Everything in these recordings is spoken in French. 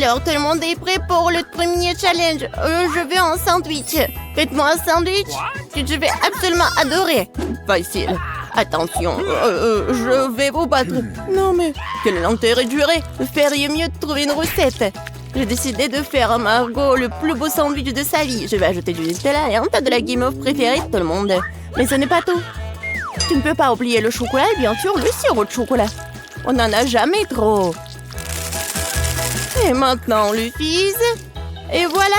Alors, tout le monde est prêt pour le premier challenge. Je veux un sandwich. Faites-moi un sandwich. Je vais absolument adorer. Facile. Attention, je vais vous battre. Non mais, quel intérêt durer. Feriez mieux de trouver une recette. J'ai décidé de faire à Margot le plus beau sandwich de sa vie. Je vais ajouter du Nutella et un tas de la guimauve préférée de tout le monde. Mais ce n'est pas tout. Tu ne peux pas oublier le chocolat et bien sûr le sirop de chocolat. On n'en a jamais trop. Et maintenant, le fizz. Et voilà.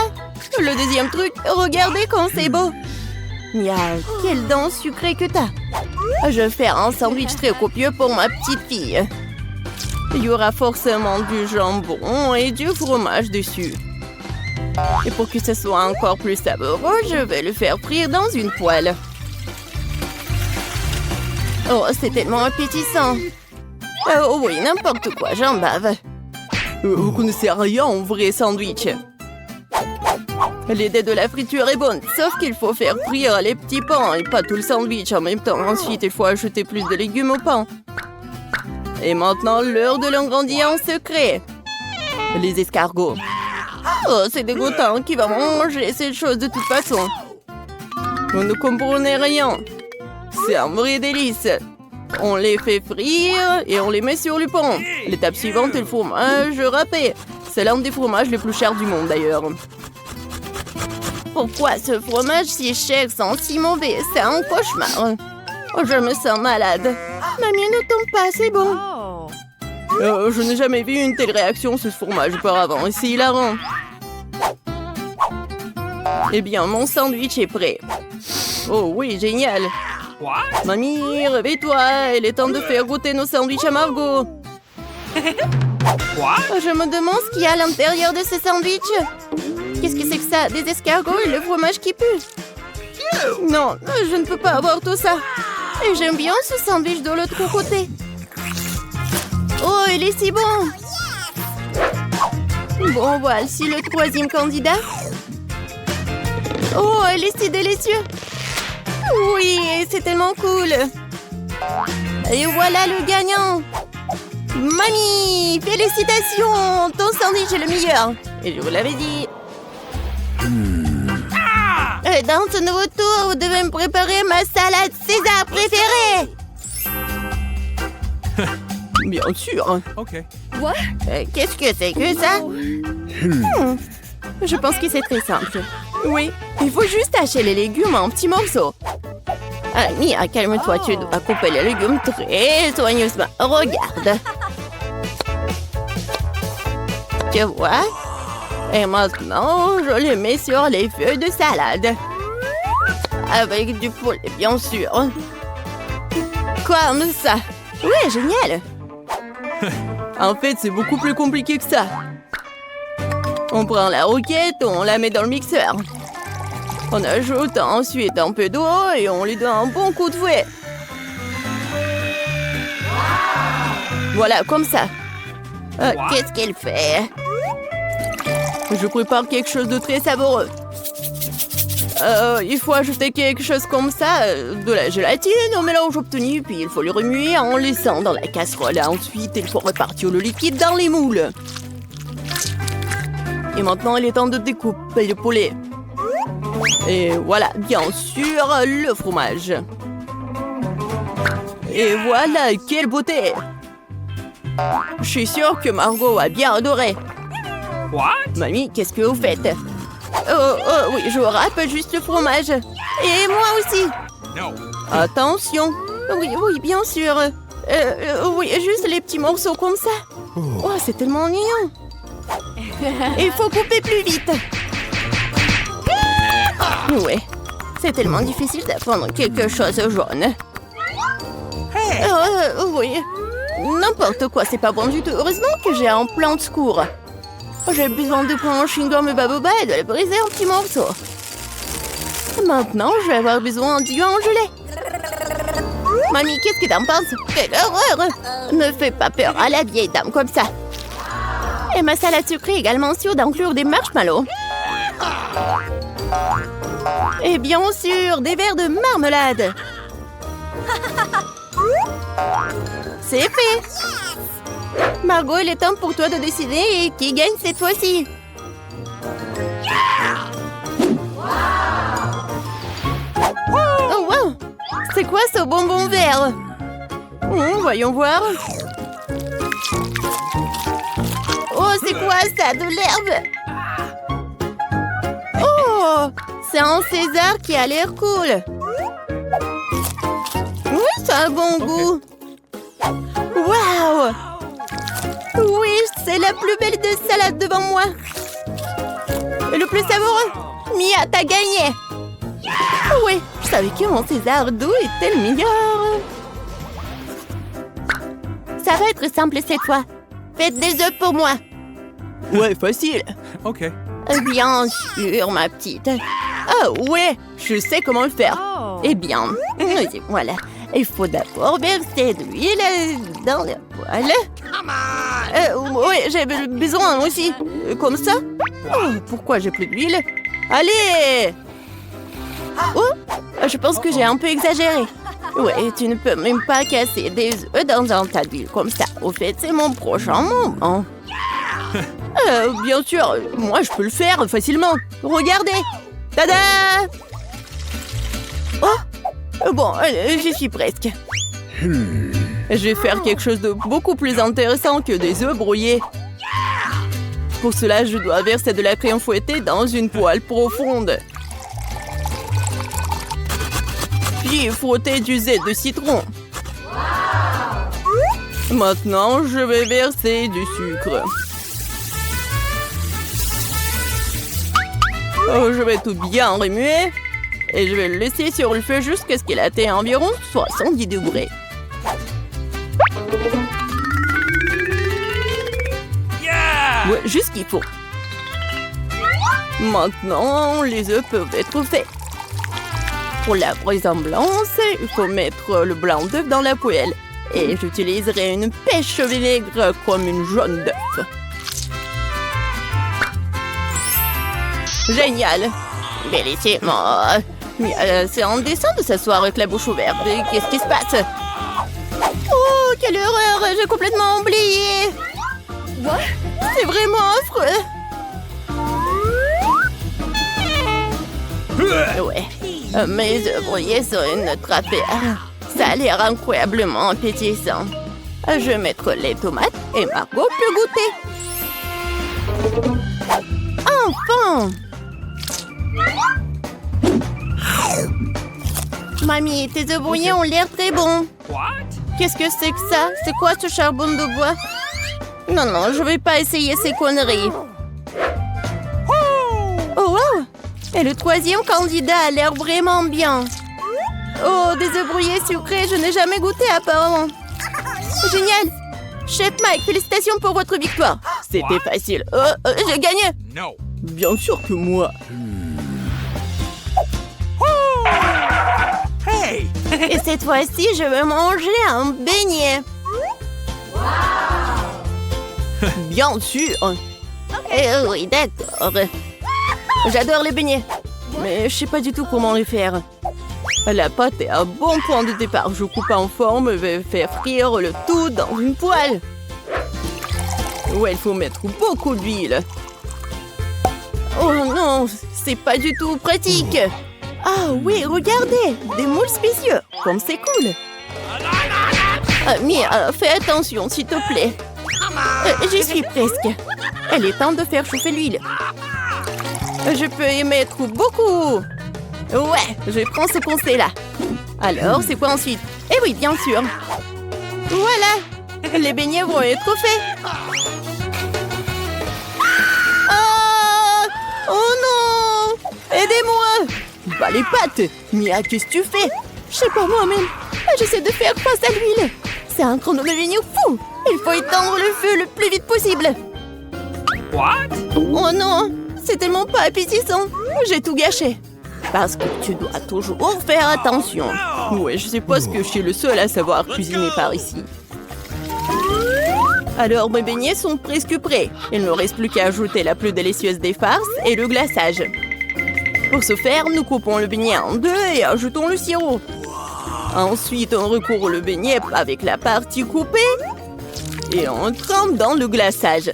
Le deuxième truc, regardez quand c'est beau. Miaou, quelle dent sucrée que t'as. Je vais faire un sandwich très copieux pour ma petite fille. Il y aura forcément du jambon et du fromage dessus. Et pour que ce soit encore plus savoureux, je vais le faire frire dans une poêle. Oh, c'est tellement appétissant. Oh oui, n'importe quoi, j'en bave. Vous connaissez rien en vrai sandwich. L'idée de la friture est bonne, sauf qu'il faut faire frire les petits pains et pas tout le sandwich en même temps. Ensuite, il faut ajouter plus de légumes au pain. Et maintenant, l'heure de l'ingrédient secret. Les escargots. Oh, c'est dégoûtant. Qui va manger cette chose de toute façon? Vous ne comprenez rien. C'est un vrai délice. On les fait frire et on les met sur le pain. L'étape suivante est le fromage râpé. C'est l'un des fromages les plus chers du monde d'ailleurs. Pourquoi ce fromage si cher sent si mauvais? C'est un cauchemar. Oh, je me sens malade. Mamie, ne tombe pas, c'est bon. Je n'ai jamais vu une telle réaction sur ce fromage auparavant. C'est hilarant. Eh bien, mon sandwich est prêt. Oh oui, génial. Mamie, réveille-toi. Il est temps de faire goûter nos sandwichs à Margot. Je me demande ce qu'il y a à l'intérieur de ce sandwich. Qu'est-ce que c'est que ça? Des escargots et le fromage qui pue? Non, je ne peux pas avoir tout ça. Et j'aime bien ce sandwich de l'autre côté. Oh, il est si bon. Bon, voici le troisième candidat. Oh, il est si délicieux. Oui, c'est tellement cool. Et voilà le gagnant. Mamie, félicitations. Ton sandwich est le meilleur. Et je vous l'avais dit. Dans ce nouveau tour, vous devez me préparer ma salade César préférée. Bien sûr. Ok. Quoi? Qu'est-ce que c'est que ça? Je pense que c'est très simple. Oui, il faut juste hacher les légumes en petits morceaux. Mia, calme-toi, tu dois couper les légumes très soigneusement. Regarde. Tu vois? Et maintenant, je les mets sur les feuilles de salade. Avec du poulet, bien sûr. Comme ça. Ouais, génial. En fait, c'est beaucoup plus compliqué que ça. On prend la roquette, on la met dans le mixeur. On ajoute ensuite un peu d'eau et on lui donne un bon coup de fouet. Voilà, comme ça. Qu'est-ce qu'elle fait? Je prépare quelque chose de très savoureux. Il faut ajouter quelque chose comme ça, de la gélatine au mélange obtenu, puis il faut le remuer en laissant dans la casserole. Ensuite, il faut repartir le liquide dans les moules. Et maintenant, il est temps de découper le poulet. Et voilà, bien sûr, le fromage. Et voilà, quelle beauté! Je suis sûre que Margot a bien adoré. Mamie, qu'est-ce que vous faites? Oui, je râpe juste le fromage. Et moi aussi. Attention. Oui, bien sûr. Oui, juste les petits morceaux comme ça. Oh, c'est tellement mignon. Il faut couper plus vite. Ouais, c'est tellement difficile d'apprendre quelque chose jaune. Oui, n'importe quoi, c'est pas bon du tout. Heureusement que j'ai un plan de secours. J'ai besoin de prendre un chewing-gum baboba et de le briser en petits morceaux. Maintenant, je vais avoir besoin du en gelée. Mamie, qu'est-ce que t'en penses? Quelle horreur! Ne fais pas peur à la vieille dame comme ça. Et ma salade sucrée est également sûre d'inclure des marshmallows. Et bien sûr, des verres de marmelade. C'est fait. Margot, il est temps pour toi de décider qui gagne cette fois-ci. Oh, wow! C'est quoi ce bonbon vert? Voyons voir. Oh, c'est quoi ça? De l'herbe? Oh, c'est un César qui a l'air cool. Oui, ça a un bon goût. Waouh! Oui, c'est la plus belle de salade devant moi. Et le plus savoureux. Mia, t'as gagné. Oui, je savais que mon César doux était le meilleur. Ça va être simple cette fois. Faites des œufs pour moi. Ouais, facile. OK. Bien sûr, ma petite. Ah ouais, je sais comment le faire. Eh bien, voilà. Il faut d'abord verser de l'huile dans le poêle. Oui, j'ai besoin aussi. Comme ça. Oh, pourquoi j'ai plus d'huile? Allez! Oh, je pense que j'ai un peu exagéré. Ouais, tu ne peux même pas casser des œufs dans un tas d'huile comme ça. Au fait, c'est mon prochain moment. Bien sûr, moi je peux le faire facilement. Regardez! Tada! Oh! Bon, j'y suis presque. Je vais faire quelque chose de beaucoup plus intéressant que des œufs brouillés. Pour cela, je dois verser de la crème fouettée dans une poêle profonde. Puis frotter du zeste de citron. Maintenant, je vais verser du sucre. Oh, je vais tout bien remuer. Et je vais le laisser sur le feu jusqu'à ce qu'il atteigne environ 70 degrés. Ouais, juste ce qu'il faut. Maintenant, les œufs peuvent être faits. Pour la ressemblance, il faut mettre le blanc d'œuf dans la poêle. Et j'utiliserai une pêche au vinaigre comme une jaune d'œuf. Génial! Bellissimo! C'est indécent de s'asseoir avec la bouche ouverte. Qu'est-ce qui se passe? Oh, quelle horreur! J'ai complètement oublié! C'est vraiment affreux! Ouais, mes œufs brouillés sont une autre affaire. Ça a l'air incroyablement appétissant. Je vais mettre les tomates et Margot peut goûter. Enfin! Mamie, tes œufs brouillés ont l'air très bons. Qu'est-ce que c'est que ça? C'est quoi ce charbon de bois? Non, je vais pas essayer ces conneries. Oh, wow! Et le troisième candidat a l'air vraiment bien. Oh, des œufs brouillés sucrés, je n'ai jamais goûté apparemment. Génial! Chef Mike, félicitations pour votre victoire. C'était facile. J'ai gagné. No. Bien sûr que moi. Hey! Et cette fois-ci, je vais manger un beignet. Bien sûr. Oui, d'accord. J'adore les beignets. Mais je sais pas du tout comment les faire. La pâte est à bon point de départ. Je coupe en forme et vais faire frire le tout dans une poêle. Ouais, il faut mettre beaucoup d'huile. Oh non, c'est pas du tout pratique. Ah oui, regardez, des moules spéciaux. Comme c'est cool. Mia, fais attention, s'il te plaît. J'y suis presque. Il est temps de faire chauffer l'huile. Je peux y mettre beaucoup. Ouais, je prends ce conseil-là. Alors, c'est quoi ensuite? Eh oui, bien sûr. Voilà, les beignets vont être faits. Ah! Oh non! Aidez-moi! Bah les pattes! Mia, qu'est-ce que tu fais? Je sais pas moi-même. J'essaie de faire face à l'huile. C'est un chrono-beignet fou. Il faut éteindre le feu le plus vite possible. What? Oh non! C'est tellement pas appétissant. J'ai tout gâché. Parce que tu dois toujours faire attention. Ouais, je suppose que je suis le seul à savoir cuisiner par ici. Alors, mes beignets sont presque prêts. Il ne reste plus qu'à ajouter la plus délicieuse des farces et le glaçage. Pour ce faire, nous coupons le beignet en deux et ajoutons le sirop. Ensuite, on recouvre le beignet avec la partie coupée. Et on trempe dans le glaçage.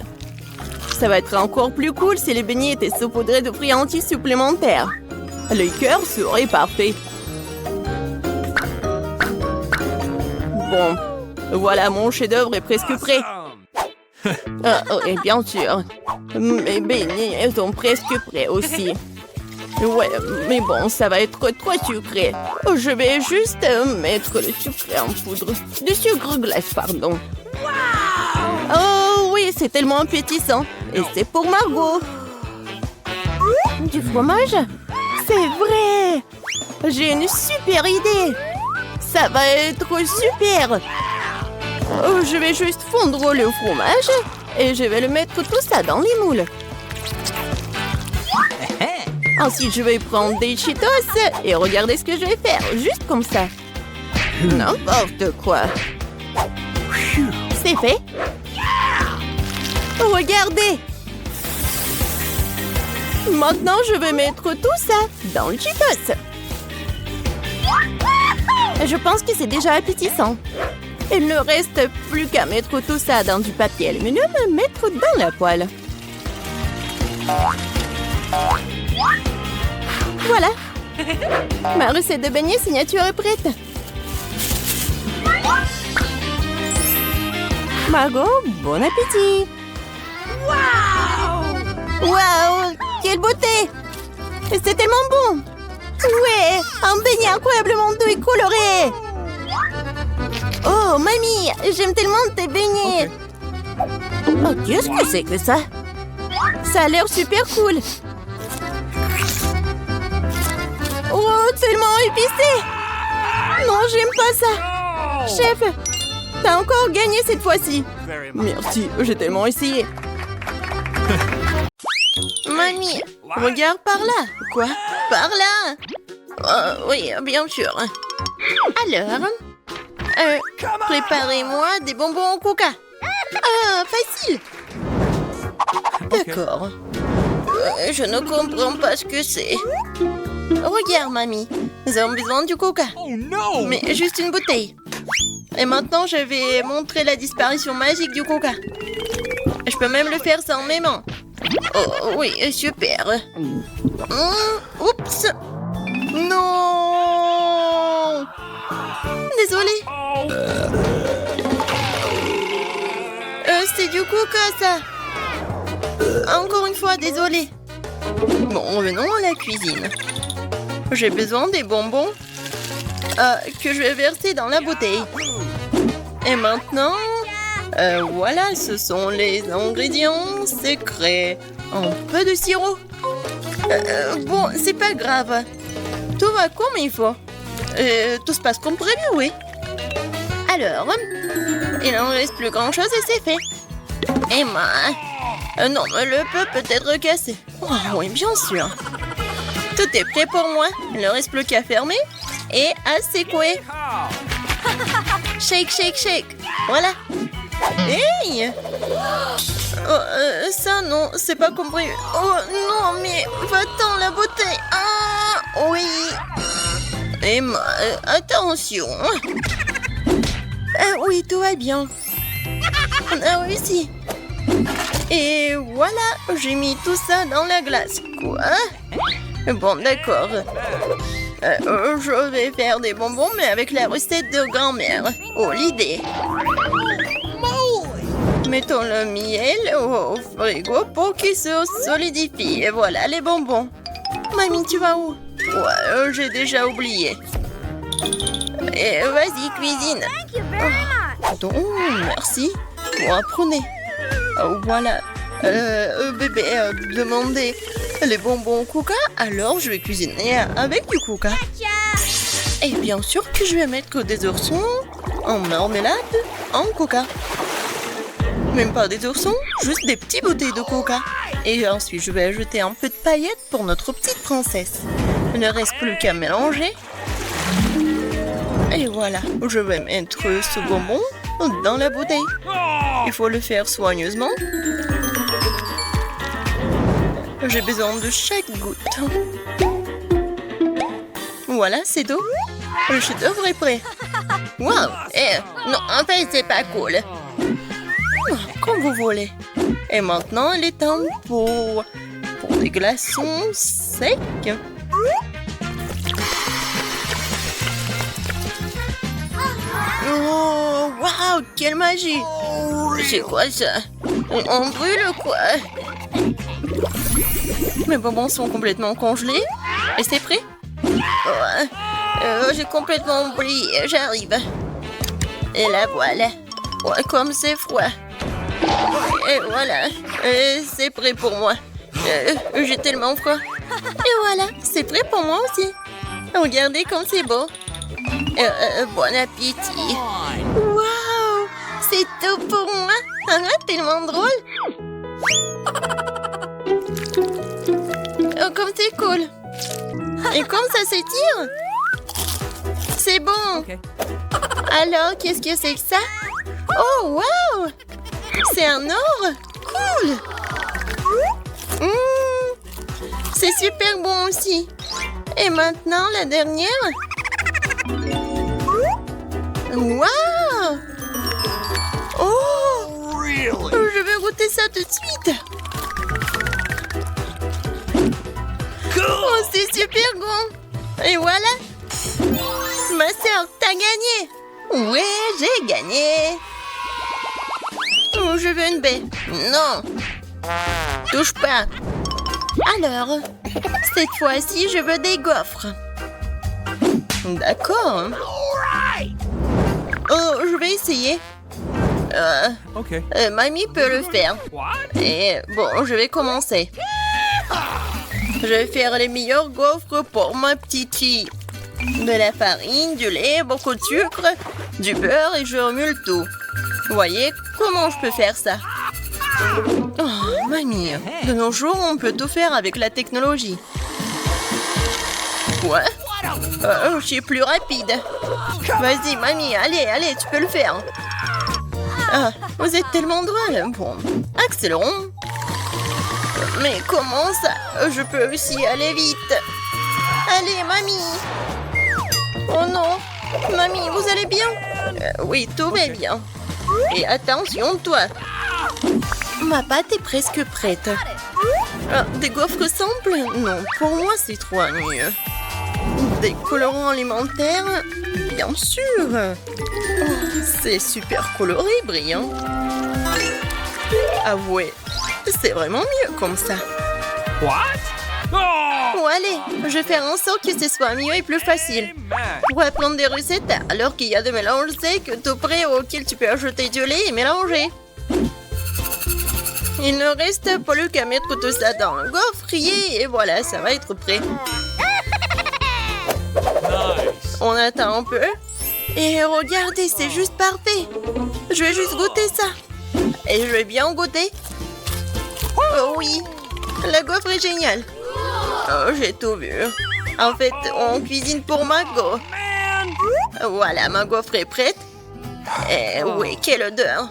Ça va être encore plus cool si les beignets étaient saupoudrés de friandises supplémentaires. Le cœur serait parfait. Bon, voilà, mon chef-d'œuvre est presque prêt. Et bien sûr, mes beignets sont presque prêts aussi. Ouais, mais bon, ça va être trop sucré. Je vais juste mettre le sucre en poudre. Du sucre glace, pardon. Oh oui, c'est tellement appétissant. Et c'est pour Margot. Du fromage? C'est vrai! J'ai une super idée! Ça va être super! Je vais juste fondre le fromage et je vais le mettre tout ça dans les moules. Ensuite, je vais prendre des Cheetos et regardez ce que je vais faire, juste comme ça. N'importe quoi. C'est fait. Regardez. Maintenant, je vais mettre tout ça dans le Cheetos. Je pense que c'est déjà appétissant. Il ne reste plus qu'à mettre tout ça dans du papier aluminium et mettre dans la poêle. Voilà. Ma recette de beignets signature est prête. Margot, bon appétit. Waouh, quelle beauté. C'est tellement bon. Ouais, un beignet incroyablement doux et coloré. Oh, mamie, j'aime tellement tes beignets. Okay. Oh, qu'est-ce que c'est que ça? Ça a l'air super cool. Oh, tellement épicé. Non, j'aime pas ça. Chef, t'as encore gagné cette fois-ci. Merci, j'ai tellement essayé. Mamie, regarde par là. Quoi? Par là? Oui, bien sûr. Alors, préparez-moi des bonbons au coca. Ah, facile. D'accord. Je ne comprends pas ce que c'est. Regarde, mamie. Nous avons besoin du coca. Oh non! Mais juste une bouteille. Et maintenant, je vais montrer la disparition magique du coca. Je peux même le faire sans mes mains. Oh, oui, super. Oups. Non. Désolée. C'est du coca, ça. Encore une fois, désolée. Bon, revenons à la cuisine. J'ai besoin des bonbons que je vais verser dans la bouteille. Et maintenant, voilà, ce sont les ingrédients secrets. Un peu de sirop. Bon, c'est pas grave. Tout va comme il faut. Tout se passe comme prévu, oui. Alors, il n'en reste plus grand-chose et c'est fait. Emma, non, le peu peut être cassé. Oh, oui, bien sûr. Tout est prêt pour moi. Il ne reste plus qu'à fermer et à secouer. Shake, shake, shake. Voilà. Hey! Oh, ça, non, c'est pas compris. Oh, non, mais va-t'en, la bouteille. Ah, oui. Emma, attention. Oui, tout va bien. On a réussi. Et voilà, j'ai mis tout ça dans la glace. Quoi? Bon, d'accord. Je vais faire des bonbons, mais avec la recette de grand-mère. Oh, l'idée. Mettons le miel au frigo pour qu'il se solidifie. Et voilà les bonbons. Mamie, tu vas où? Ouais, j'ai déjà oublié. Et vas-y, cuisine. Donc, merci. Bon, apprenez. Oh, voilà. Bébé demandez les bonbons au coca, alors je vais cuisiner avec du coca. Et bien sûr que je vais mettre des oursons en marmelade en coca. Même pas des oursons, juste des petites bouteilles de coca. Et ensuite, je vais ajouter un peu de paillettes pour notre petite princesse. Il ne reste plus qu'à mélanger. Et voilà, je vais mettre ce bonbon dans la bouteille. Il faut le faire soigneusement. J'ai besoin de chaque goutte. Voilà, c'est tout. Le chef-d'œuvre est prêt. Waouh! Non, en fait, c'est pas cool. Comme vous voulez. Et maintenant, il est temps pour des glaçons secs. Oh, waouh, quelle magie! C'est quoi ça? On brûle quoi? Mes bonbons sont complètement congelés. Et c'est prêt? J'ai complètement oublié, j'arrive. Et la voilà. Ouais, comme c'est froid. Et voilà, c'est prêt pour moi. J'ai tellement froid. Et voilà, c'est prêt pour moi aussi. Regardez comme c'est beau. Bon appétit. Waouh, c'est tout pour moi. Tellement drôle. Oh, comme c'est cool. Et comme ça s'étire. C'est bon. Okay. Alors, qu'est-ce que c'est que ça? Oh, waouh! C'est un or? Cool! C'est super bon aussi. Et maintenant, la dernière? Waouh! Oh! Really? Je vais goûter ça tout de suite. Cool. Oh, c'est super bon. Et voilà. Ma sœur, t'as gagné. Ouais, j'ai gagné. Oh, je veux une baie. Non. Touche pas. Alors, cette fois-ci, je veux des gaufres. D'accord. Oh, je vais essayer. Okay. Mamie peut le faire. What? Et bon, je vais commencer. Je vais faire les meilleurs gaufres pour ma petite fille. De la farine, du lait, beaucoup de sucre, du beurre et je remue le tout. Vous voyez comment je peux faire ça? Oh, mamie, de nos jours, on peut tout faire avec la technologie. Quoi? Je suis plus rapide. Vas-y, mamie, allez, tu peux le faire. Ah, vous êtes tellement drôle. Bon, accélérons. Mais comment ça? Je peux aussi aller vite. Allez, mamie. Oh non. Mamie, vous allez bien? Oui, tout va bien. Et attention, toi. Ma pâte est presque prête. Ah, des gaufres simples? Non, pour moi, c'est trop ennuyeux. Des colorants alimentaires? Bien sûr. Oh, c'est super coloré, brillant. Ah ouais, c'est vraiment mieux comme ça. What? Oh! Bon, allez, je vais faire en sorte que ce soit mieux et plus facile. Pour apprendre des recettes, alors qu'il y a des mélanges secs tout prêts auxquels tu peux ajouter du lait et mélanger. Il ne reste plus qu'à mettre tout ça dans le gaufrier et voilà, ça va être prêt. Nice. On attend un peu. Et regardez, c'est juste parfait. Je vais juste goûter ça. Et je vais bien goûter. Oh oui, la gaufre est géniale. Oh, j'ai tout vu. En fait, on cuisine pour ma gaufre. Man. Voilà, ma gaufre est prête. Et oui, quelle odeur.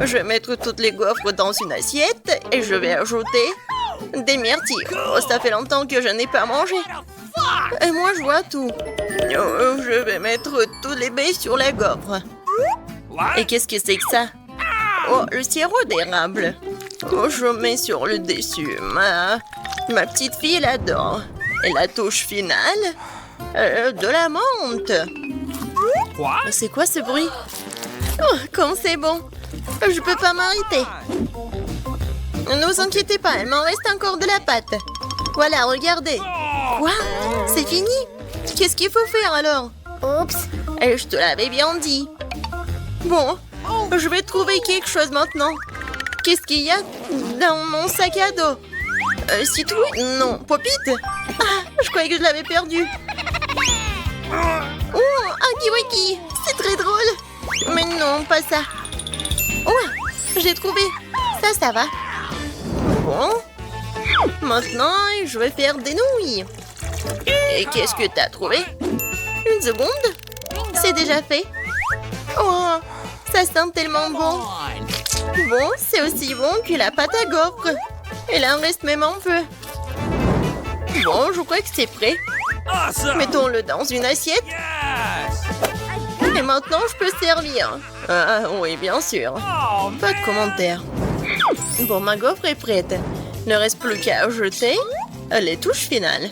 Je vais mettre toutes les gaufres dans une assiette et je vais ajouter des myrtilles. Oh, ça fait longtemps que je n'ai pas mangé. Et moi, je vois tout. Oh, je vais mettre tous les baies sur la gaufre. What? Et qu'est-ce que c'est que ça? Oh, le sirop d'érable. Oh, je mets sur le dessus. Ma petite fille l'adore. Et la touche finale, de la menthe. What? C'est quoi ce bruit? Oh, comme c'est bon. Je peux pas m'arrêter. Ne vous inquiétez pas, il m'en reste encore de la pâte. Voilà, regardez. Quoi? C'est fini? Qu'est-ce qu'il faut faire alors? Oups, et je te l'avais bien dit. Bon, je vais trouver quelque chose maintenant. Qu'est-ce qu'il y a dans mon sac à dos? Citrouille? Non, Popite? Ah, je croyais que je l'avais perdu. Oh, un kiwaki! C'est très drôle. Mais non, pas ça. Oh, j'ai trouvé. Ça va. Bon. Maintenant, je vais faire des nouilles. Et qu'est-ce que t'as trouvé? Une seconde. C'est déjà fait. Oh, ça sent tellement bon. Bon, c'est aussi bon que la pâte à gaufres. Il en reste même un peu. Bon, je crois que c'est prêt. Awesome. Mettons-le dans une assiette. Yes. Et maintenant, je peux servir. Ah, oui, bien sûr. Oh, Pas de commentaires. Bon, ma gaufre est prête. Ne reste plus qu'à ajouter les touches finales.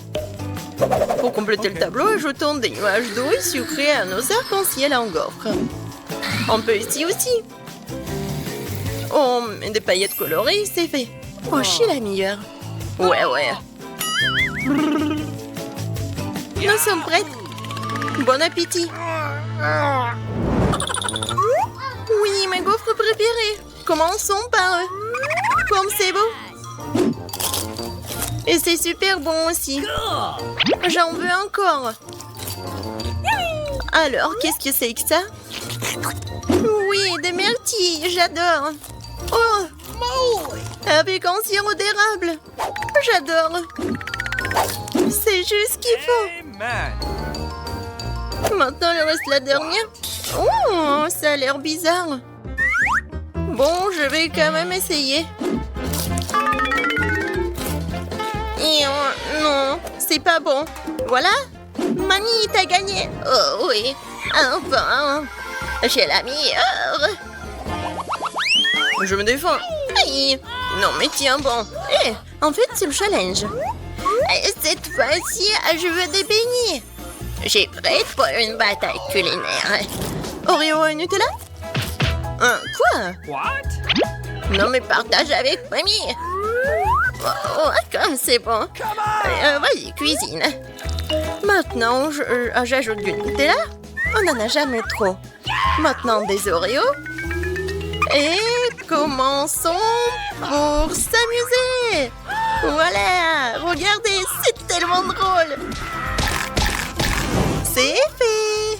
Pour compléter le tableau, ajoutons des nuages d'eau et sucrés à nos arcs-en-ciel en gaufre. On peut ici aussi. Oh, mais des paillettes colorées, c'est fait. Oh, je suis la meilleure. Ouais. Nous sommes prêtes. Bon appétit. Oui, ma gaufre préférée. Commençons par comme c'est beau. Et c'est super bon aussi. J'en veux encore. Alors, qu'est-ce que c'est que ça? Oui, des myrtilles, j'adore. Oh, avec un sirop d'érable. J'adore. C'est juste ce qu'il faut. amen. Maintenant, il reste la dernière. Oh, ça a l'air bizarre. Bon, je vais quand même essayer. Et non, c'est pas bon. Voilà. Mamie, t'as gagné. Oh oui, enfin. J'ai la meilleure. Je me défends. Aïe. Non, mais tiens bon. En fait, c'est le challenge. Cette fois-ci, je veux des beignets. J'ai prête pour une bataille culinaire. Oreo et Nutella? Quoi? What? Non, mais partage avec mamie. Oh, comme c'est bon. Vas-y, cuisine. Maintenant, j'ajoute du Nutella. On n'en a jamais trop. Maintenant, des Oreos. Et commençons pour s'amuser. Voilà, regardez, c'est tellement drôle. C'est fait.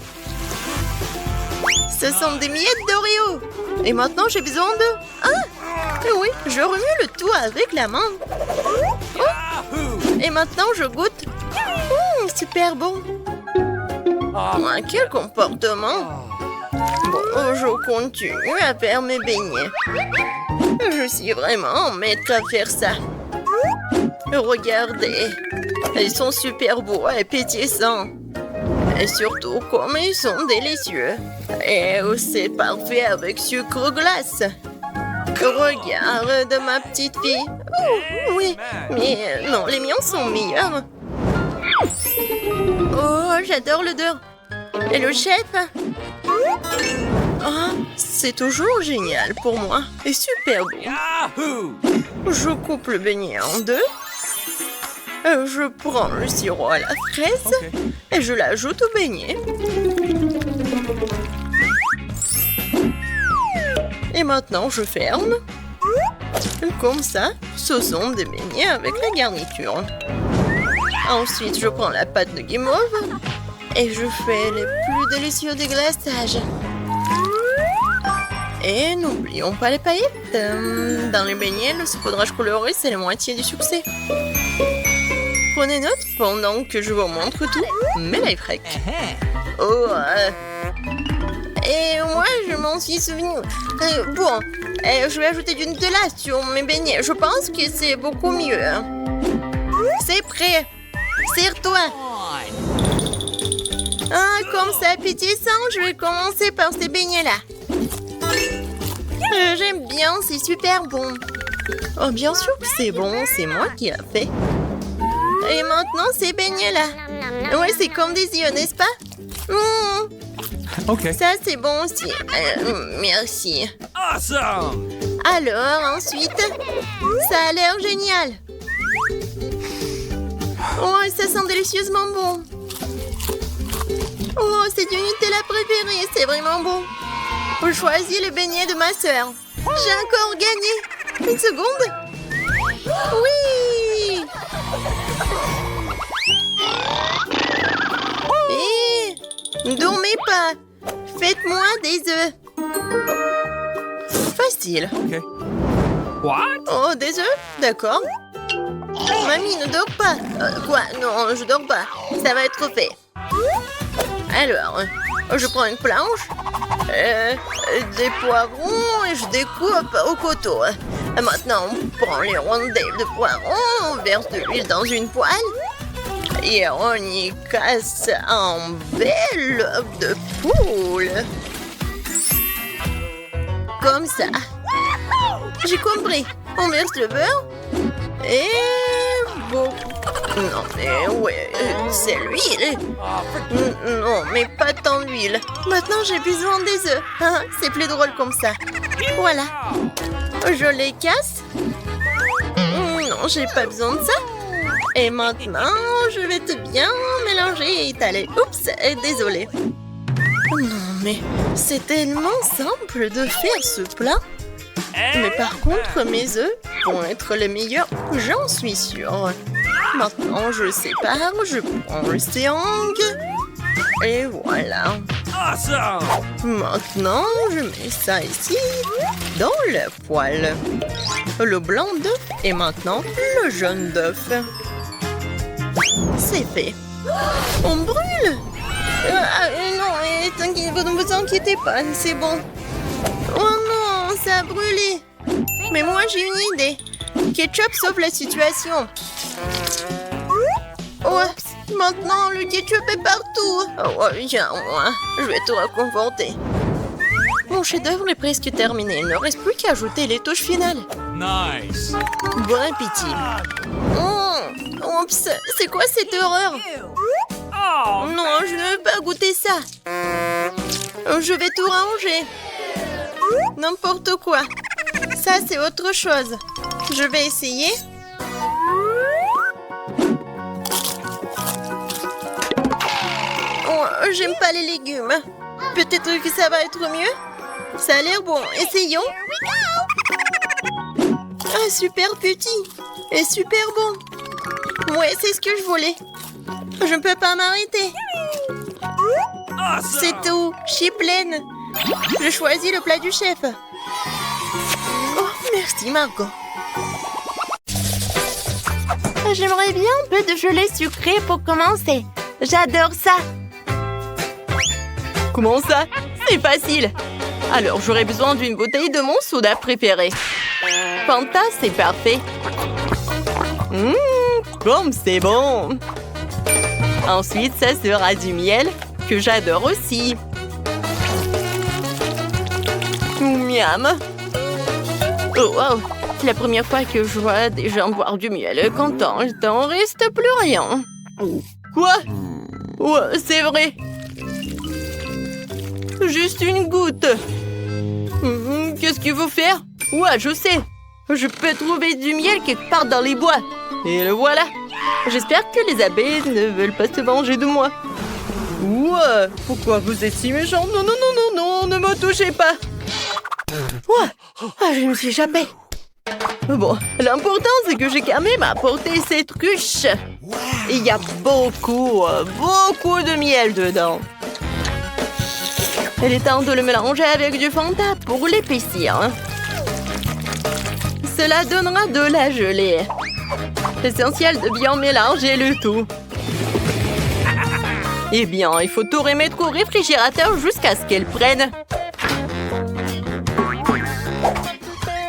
Ce sont des miettes d'Oreo. Et maintenant, j'ai besoin de... oui, je remue le tout avec la main. Et maintenant, je goûte. Super bon. Quel comportement. Bon, je continue à faire mes beignets. Je suis vraiment maître à faire ça. Regardez. Ils sont super beaux et pétillants. Et surtout, comme ils sont délicieux. Et c'est parfait avec sucre glace. Regarde ma petite fille. Oh, oui, mais non, les miens sont meilleurs. Oh, j'adore l'odeur. Et le chef? C'est toujours génial pour moi. Et super bon. Yahoo! Je coupe le beignet en deux. Je prends le sirop à la fraise et je l'ajoute au beignet. Et maintenant, je ferme. Comme ça, ce sont des beignets avec la garniture. Ensuite, je prends la pâte de guimauve et je fais les plus délicieux déglaçages. Et n'oublions pas les paillettes. Dans les beignets, le saupoudrage coloré, c'est la moitié du succès. Prenez note pendant que je vous montre tout. Mes lifehacks. Et moi, je m'en suis souvenu. Bon, je vais ajouter du Nutella sur mes beignets. Je pense que c'est beaucoup mieux. C'est prêt. Serre-toi. Comme c'est appétissant, je vais commencer par ces beignets-là. J'aime bien, c'est super bon. Oh, bien sûr que c'est bon, c'est moi qui l'ai fait. Et maintenant, ces beignets-là. Ouais, c'est comme des yeux, n'est-ce pas? Ça, c'est bon aussi. Merci. Awesome! Alors, ensuite, ça a l'air génial. Oh, ça sent délicieusement bon. Oh, c'est du Nutella préféré, c'est vraiment bon. Je choisis le beignet de ma sœur. J'ai encore gagné. Une seconde. Oui! Et dormez pas. Faites-moi des œufs. Facile. What? Oh, des œufs? D'accord. Mamie, ne dors pas. Quoi? Non, je dors pas. Ça va être fait. Alors, je prends une planche, des poivrons et je découpe au couteau. Maintenant, on prend les rondelles de poivrons, on verse de l'huile dans une poêle Et on y casse un bel œuf de poule. Comme ça. J'ai compris. On verse le beurre. Et bon. Non, mais ouais, c'est l'huile. Non, mais pas tant d'huile. Maintenant, j'ai besoin des œufs. C'est plus drôle comme ça. Voilà. Je les casse. Non, j'ai pas besoin de ça. Et maintenant, je vais tout bien mélanger et étaler. Oups, désolée. Non, mais c'est tellement simple de faire ce plat. Mais par contre, mes œufs vont être les meilleurs, j'en suis sûre. Maintenant, je sépare, je prends le triangle. Et voilà. Awesome! Maintenant, je mets ça ici, dans le poêle. Le blanc d'œuf et maintenant le jaune d'œuf. C'est fait. On brûle! Non, ne vous inquiétez pas, c'est bon. Oh non, ça a brûlé. Mais moi, j'ai une idée. Ketchup sauve la situation. Ouais, maintenant, le ketchup est partout. Oh, viens, je vais te réconforter. Mon chef-d'œuvre est presque terminé. Il ne reste plus qu'à ajouter les touches finales. Nice! Bon appétit. Oups, c'est quoi cette horreur? Oh, Non, je ne veux pas goûter ça. Je vais tout ranger. N'importe quoi. Ça, c'est autre chose. Je vais essayer. Oh, j'aime pas les légumes. Peut-être que ça va être mieux. Ça a l'air bon. Essayons. Ah, super petit. Et super bon. Ouais, c'est ce que je voulais. Je ne peux pas m'arrêter. awesome! C'est tout. Je suis pleine. Je choisis le plat du chef. Oh, merci, Margot. J'aimerais bien un peu de gelée sucrée pour commencer. J'adore ça. Comment ça? C'est facile. Alors, j'aurais besoin d'une bouteille de mon soda préféré. Fanta, c'est parfait. Comme c'est bon. Ensuite, ça sera du miel, que j'adore aussi. Miam. Oh, wow. C'est la première fois que je vois des gens boire du miel. Content, il t'en reste plus rien. Quoi? Ouais, c'est vrai. Juste une goutte. Qu'est-ce qu'il faut faire? Ouais, je sais. Je peux trouver du miel quelque part dans les bois. Et le voilà. J'espère que les abeilles ne veulent pas se venger de moi. Ouais, pourquoi vous êtes si méchant? Non, non, non, non, non, ne me touchez pas. Ouais, je me suis échappée. Bon, l'important, c'est que j'ai quand même apporté cette ruche. Et il y a beaucoup de miel dedans. Il est temps de le mélanger avec du Fanta pour l'épaissir. Cela donnera de la gelée. Essentiel de bien mélanger le tout. Eh bien, il faut tout remettre au réfrigérateur jusqu'à ce qu'elle prenne.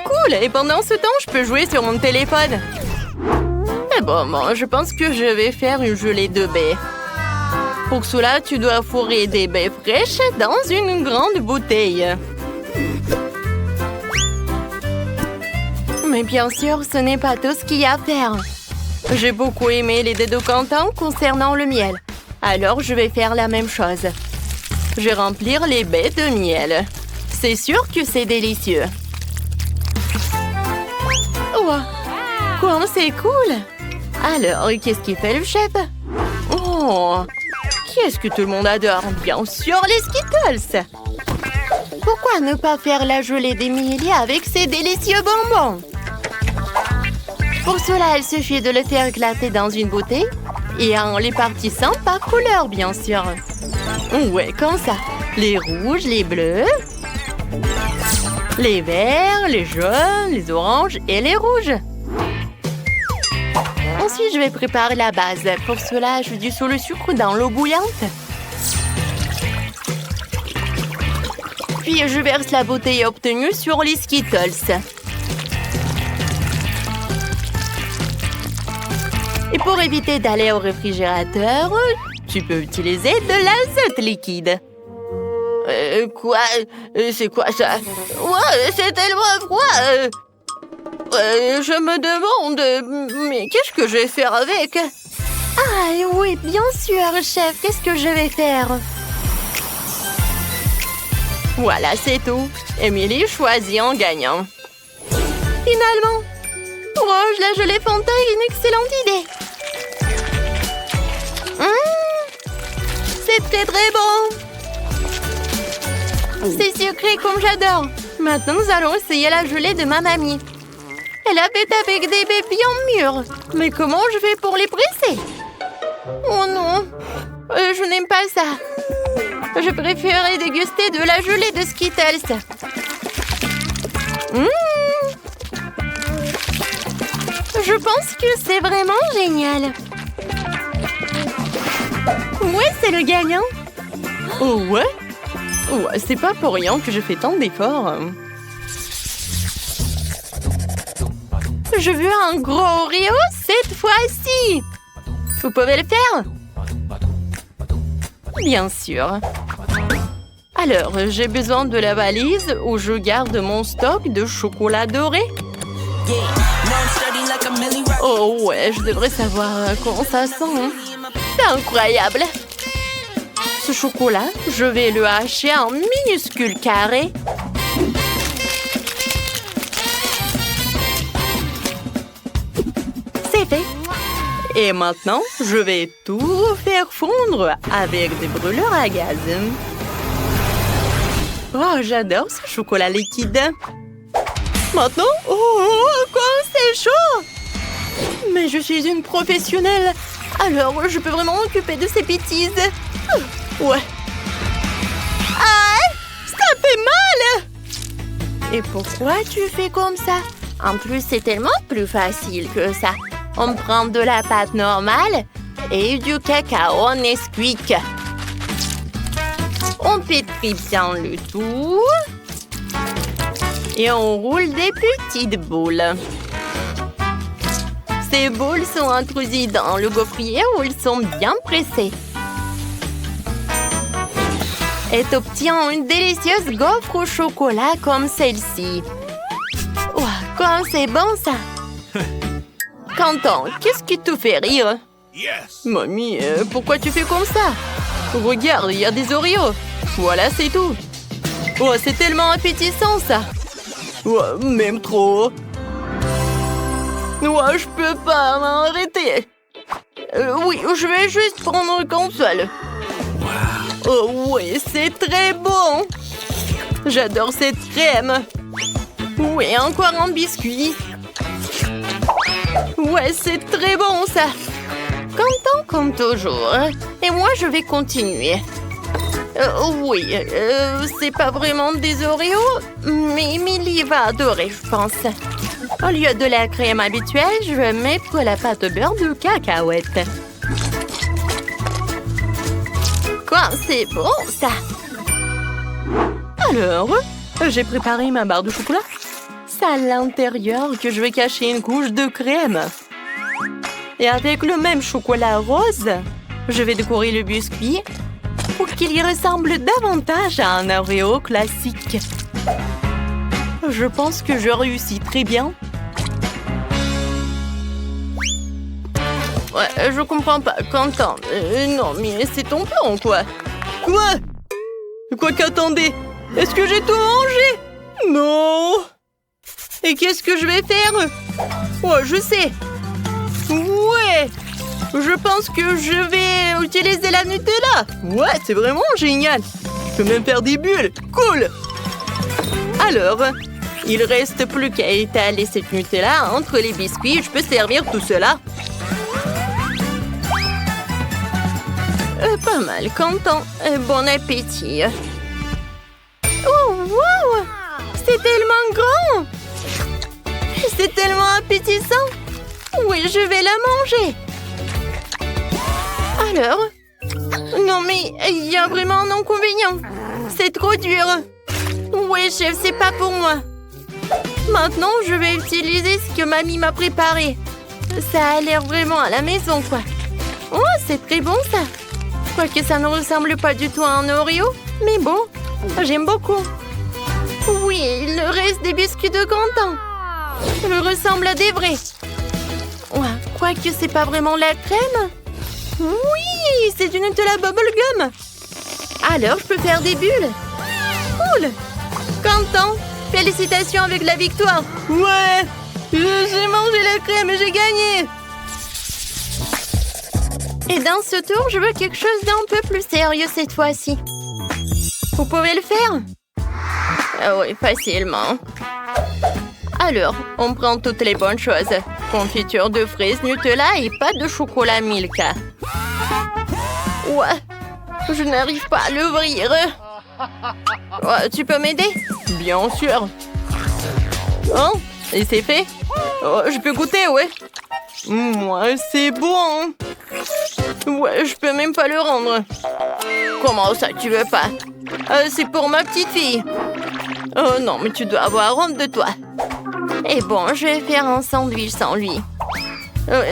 Cool! Et pendant ce temps, je peux jouer sur mon téléphone. Mais bon, je pense que je vais faire une gelée de baies. Pour cela, tu dois fourrer des baies fraîches dans une grande bouteille. Mais bien sûr, ce n'est pas tout ce qu'il y a à faire. J'ai beaucoup aimé les dés de Quentin concernant le miel. Alors, je vais faire la même chose. Je vais remplir les baies de miel. C'est sûr que c'est délicieux. Wow. Quoi, c'est cool! Alors, qu'est-ce qu'il fait le chef? Oh! Qu'est-ce que tout le monde adore? Bien sûr, les Skittles! Pourquoi ne pas faire la gelée d'Emilie avec ces délicieux bonbons? Pour cela, il suffit de le faire éclater dans une bouteille et en les partissant par couleur, bien sûr. Ouais, comme ça. Les rouges, les bleus, les verts, les jaunes, les oranges et les rouges. Ensuite, je vais préparer la base. Pour cela, je dissout le sucre dans l'eau bouillante. Puis, je verse la bouteille obtenue sur les Skittles. Et pour éviter d'aller au réfrigérateur, tu peux utiliser de l'azote liquide. Quoi? C'est quoi ça? Ouais, c'est tellement froid! Je me demande, mais qu'est-ce que je vais faire avec? Ah oui, bien sûr, chef, qu'est-ce que je vais faire? Voilà, c'est tout. Emily choisit en gagnant. Finalement, Roche, la gelée Fanta est une excellente idée. C'est très très bon. C'est sucré comme j'adore. Maintenant, nous allons essayer la gelée de ma mamie. Elle a fait avec des pépins mûrs. Mais comment je fais pour les presser? Oh non, je n'aime pas ça. Je préférerais déguster de la gelée de Skittles. Je pense que c'est vraiment génial. Ouais, c'est le gagnant. Oh ouais? Ouais, c'est pas pour rien que je fais tant d'efforts. Je veux un gros Oreo cette fois-ci. Vous pouvez le faire? Bien sûr. Alors, j'ai besoin de la valise où je garde mon stock de chocolat doré. Oh ouais, je devrais savoir comment ça sent. C'est incroyable. Ce chocolat, je vais le hacher en minuscules carrés. C'est fait. Et maintenant, je vais tout faire fondre avec des brûleurs à gaz. Oh, j'adore ce chocolat liquide. Maintenant, comme c'est chaud! Mais je suis une professionnelle, alors je peux vraiment m'occuper de ces bêtises. Ouais. Ah, ça fait mal! Et pourquoi tu fais comme ça? En plus, c'est tellement plus facile que ça. On prend de la pâte normale et du cacao Nesquik. On pétrit bien le tout. Et on roule des petites boules. Ces boules sont introduites dans le gaufrier où ils sont bien pressés. Et obtient une délicieuse gaufre au chocolat comme celle-ci. Wow, comme c'est bon ça! Quentin, qu'est-ce qui te fait rire? Yes. Mamie, pourquoi tu fais comme ça? Regarde, il y a des Oreos. Voilà, c'est tout. Oh, c'est tellement appétissant ça. Ouais, même trop. Ouais, je peux pas m'arrêter. Oui, je vais juste prendre une console. Oh oui, c'est très bon. J'adore cette crème. Oui, encore un biscuit. Ouais, c'est très bon ça. Content comme toujours. Et moi, je vais continuer. Oui, c'est pas vraiment des Oreos, mais Emily va adorer, je pense. Au lieu de la crème habituelle, je vais mettre la pâte beurre de cacahuète. Quoi, c'est bon ça? Alors, j'ai préparé ma barre de chocolat. C'est à l'intérieur que je vais cacher une couche de crème. Et avec le même chocolat rose, je vais décorer le biscuit pour qu'il y ressemble davantage à un Oreo classique. Je pense que je réussis très bien. Ouais, je comprends pas, Quentin. Non, mais c'est ton plan, quoi. Quoi? Quoi qu'attendez? Est-ce que j'ai tout mangé? Non. Et qu'est-ce que je vais faire? Ouais, je sais. Ouais. Je pense que je vais utiliser la Nutella. Ouais, c'est vraiment génial. Je peux même faire des bulles. Cool. Alors, il reste plus qu'à étaler cette Nutella entre les biscuits. Je peux servir tout cela. Pas mal, Quentin. Bon appétit. Oh, wow! C'est tellement grand! C'est tellement appétissant! Oui, je vais la manger. Alors? Non, mais il y a vraiment un inconvénient. C'est trop dur. Oui, chef, c'est pas pour moi. Maintenant, je vais utiliser ce que mamie m'a préparé. Ça a l'air vraiment à la maison, quoi. Oh, c'est très bon, ça. Quoique ça ne ressemble pas du tout à un Oreo. Mais bon, j'aime beaucoup. Oui, il reste des biscuits de Quentin. Ils ressemblent à des vrais. Ouais, quoique c'est pas vraiment la crème. Oui, c'est du Nutella Bubblegum. Alors, je peux faire des bulles. Cool. Quentin, félicitations avec la victoire. Ouais, j'ai mangé la crème et j'ai gagné. Et dans ce tour, je veux quelque chose d'un peu plus sérieux cette fois-ci. Vous pouvez le faire? Ah oui, facilement. Alors, on prend toutes les bonnes choses. Confiture de fraises, Nutella et pas de chocolat Milka. Ouais, je n'arrive pas à l'ouvrir. Ouais, tu peux m'aider? Bien sûr. Oh, et c'est fait? Oh, je peux goûter, ouais. Ouais, c'est bon. Ouais, je peux même pas le rendre. Comment ça, tu veux pas? C'est pour ma petite fille. Oh non, mais tu dois avoir honte de toi. Et bon, je vais faire un sandwich sans lui.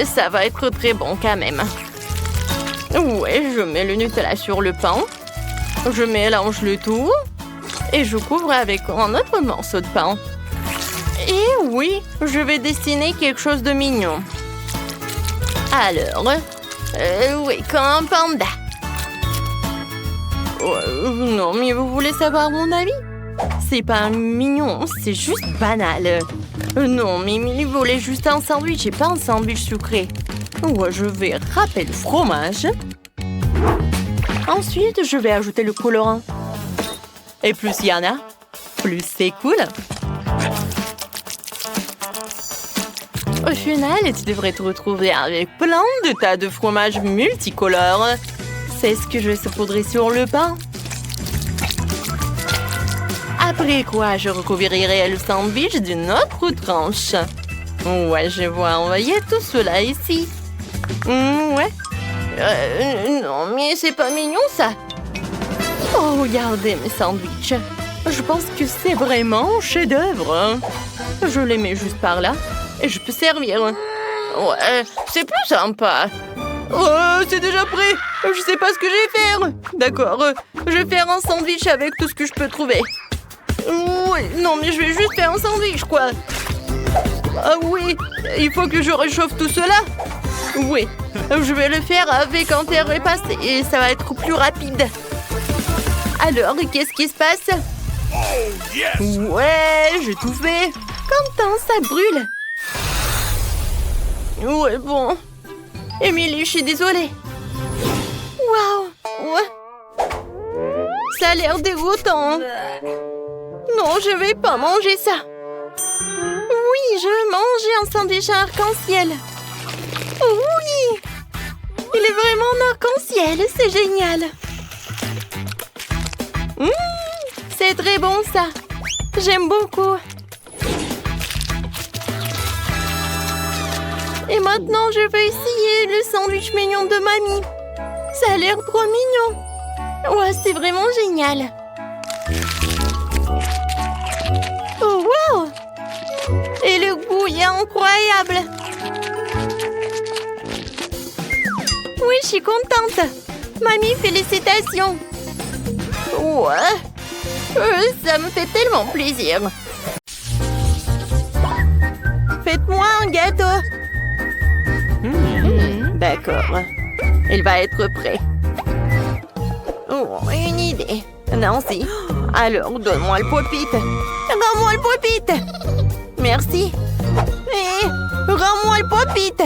Ça va être très bon quand même. Ouais, je mets le Nutella sur le pain. Je mélange le tout. Et je couvre avec un autre morceau de pain. Et oui, je vais dessiner quelque chose de mignon. Alors, oui, comme un panda. Non, mais vous voulez savoir mon avis? C'est pas mignon, c'est juste banal. Non, mais il voulait juste un sandwich et pas un sandwich sucré. Ouais, je vais râper le fromage. Ensuite, je vais ajouter le colorant. Et plus il y en a, plus c'est cool. Au final, tu devrais te retrouver avec plein de tas de fromages multicolores. C'est ce que je vais saupoudrer sur le pain. Après quoi, je recouvrirai le sandwich d'une autre tranche. Ouais, je vais envoyer tout cela ici. Ouais. Non, mais c'est pas mignon, ça. Oh, regardez mes sandwichs. Je pense que c'est vraiment un chef-d'œuvre. Je les mets juste par là et je peux servir. Ouais, c'est plus sympa. Oh, c'est déjà prêt. Je sais pas ce que je vais faire. D'accord, je vais faire un sandwich avec tout ce que je peux trouver. Oui, non, mais je vais juste faire un sandwich, quoi. Ah oui, il faut que je réchauffe tout cela. Oui, je vais le faire avec un terre repassé et ça va être plus rapide. Alors, qu'est-ce qui se passe? Oh, yes! Ouais, j'ai tout fait. Quentin, ça brûle. Ouais, bon. Émilie, je suis désolée. Waouh, ouais. Ça a l'air dégoûtant. Non, je vais pas manger ça. Oui, je veux manger un sandwich arc-en-ciel. Oui! Il est vraiment en arc-en-ciel, c'est génial. C'est très bon, ça. J'aime beaucoup. Et maintenant, je vais essayer le sandwich mignon de mamie. Ça a l'air trop mignon. Ouais, c'est vraiment génial. Oh, wow! Et le goût est incroyable. Oui, je suis contente. Mamie, félicitations. Ouais. Ça me fait tellement plaisir. Faites-moi un gâteau. D'accord. Il va être prêt. Oh, une idée. Nancy, alors donne-moi le pop-it. Rends-moi le pop-it. Merci. Et rends-moi le pop-it.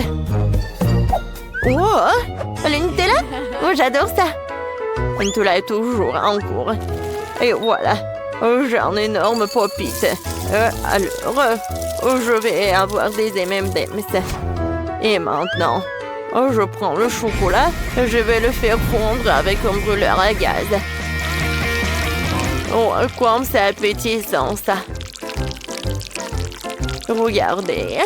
Oh, le Nutella? Oh, j'adore ça. Le Nutella est toujours en cours. Et voilà, j'ai un énorme pop-it. Alors, je vais avoir des M&M's. Et maintenant, je prends le chocolat et je vais le faire fondre avec un brûleur à gaz. Oh, comme c'est appétissant, ça. Regardez.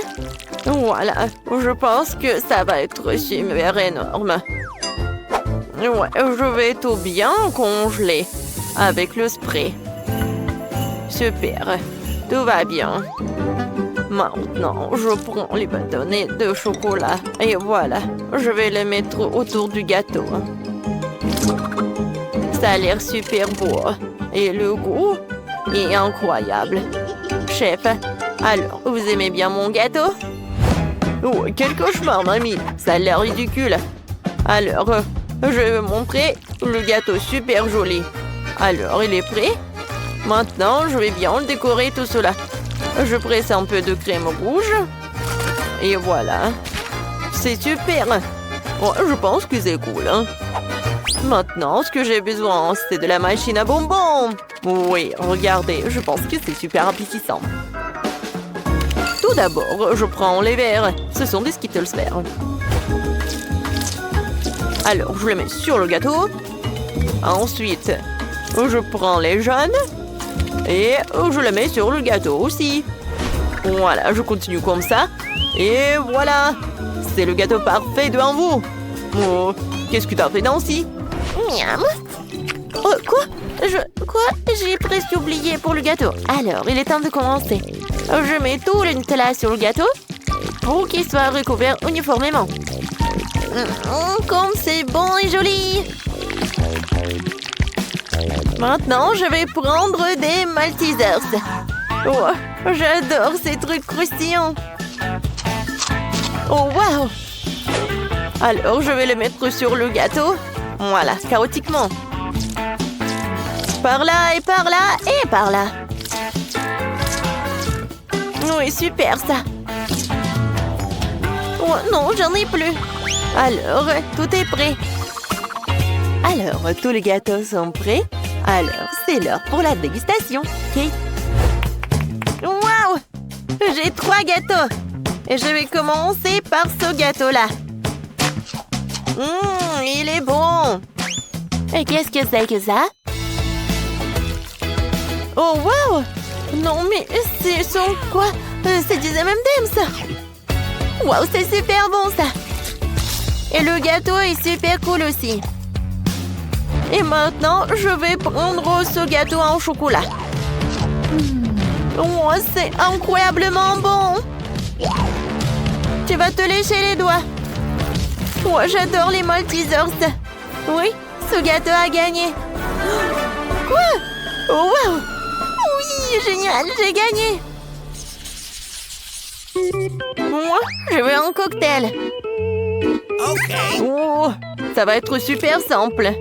Voilà, je pense que ça va être super énorme. Ouais, je vais tout bien congeler avec le spray. Super, tout va bien. Maintenant, je prends les bâtonnets de chocolat. Et voilà, je vais les mettre autour du gâteau. Ça a l'air super beau. Et le goût est incroyable. Chef, alors, vous aimez bien mon gâteau? Oh, quel cauchemar, mamie. Ça a l'air ridicule. Alors, je vais vous montrer le gâteau super joli. Alors, il est prêt? Maintenant, je vais bien décorer tout cela. Je presse un peu de crème rouge. Et voilà. C'est super. Oh, je pense que c'est cool. Hein? Maintenant, ce que j'ai besoin, c'est de la machine à bonbons. Oui, regardez, je pense que c'est super appétissant. Tout d'abord, je prends les verts. Ce sont des Skittles verts. Alors, je les mets sur le gâteau. Ensuite, je prends les jaunes. Et je les mets sur le gâteau aussi. Voilà, je continue comme ça. Et voilà. C'est le gâteau parfait devant vous. Oh, qu'est-ce que tu as fait, Nancy? Miam. Oh, quoi? J'ai presque oublié pour le gâteau. Alors, il est temps de commencer. Je mets tout le Nutella sur le gâteau pour qu'il soit recouvert uniformément. Comme c'est bon et joli! Maintenant, je vais prendre des Maltesers. Oh, j'adore ces trucs croustillants. Oh, wow! Alors, je vais les mettre sur le gâteau. Voilà, chaotiquement. Par là et par là et par là. Oui, super ça. Oh non, j'en ai plus. Alors, tout est prêt. Alors, tous les gâteaux sont prêts. Alors, c'est l'heure pour la dégustation. Ok. Waouh! J'ai 3 gâteaux. Et je vais commencer par ce gâteau-là. Il est bon. Et qu'est-ce que c'est que ça? Oh, waouh! Non, mais ce sont quoi? C'est des M&M's, ça. Waouh, c'est super bon, ça. Et le gâteau est super cool aussi. Et maintenant, je vais prendre ce gâteau en chocolat. Oh, c'est incroyablement bon. Tu vas te lécher les doigts. Oh, j'adore les Maltesers. Oui, ce gâteau a gagné. Quoi? Oh, wow! Oui, génial, j'ai gagné. Moi, je veux un cocktail. Ok. Oh, ça va être super simple.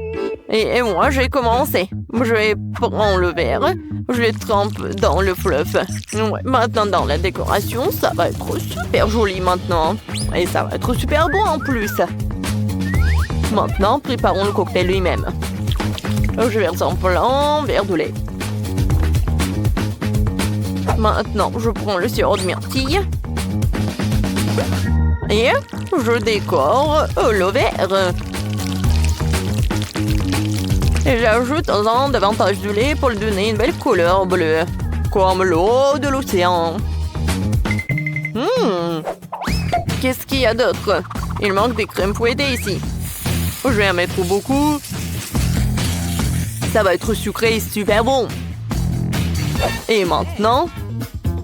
Et moi, je vais commencer. Je vais prendre le verre. Je le trempe dans le fluff. Ouais, maintenant, dans la décoration, ça va être super joli maintenant. Et ça va être super bon en plus. Maintenant, préparons le cocktail lui-même. Je verse un blanc, verre de lait. Maintenant, je prends le sirop de myrtille. Et je décore le verre. Et j'ajoute davantage de lait pour lui donner une belle couleur bleue. Comme l'eau de l'océan. Qu'est-ce qu'il y a d'autre? Il manque des crèmes fouettées ici. Je vais en mettre beaucoup. Ça va être sucré et super bon. Et maintenant,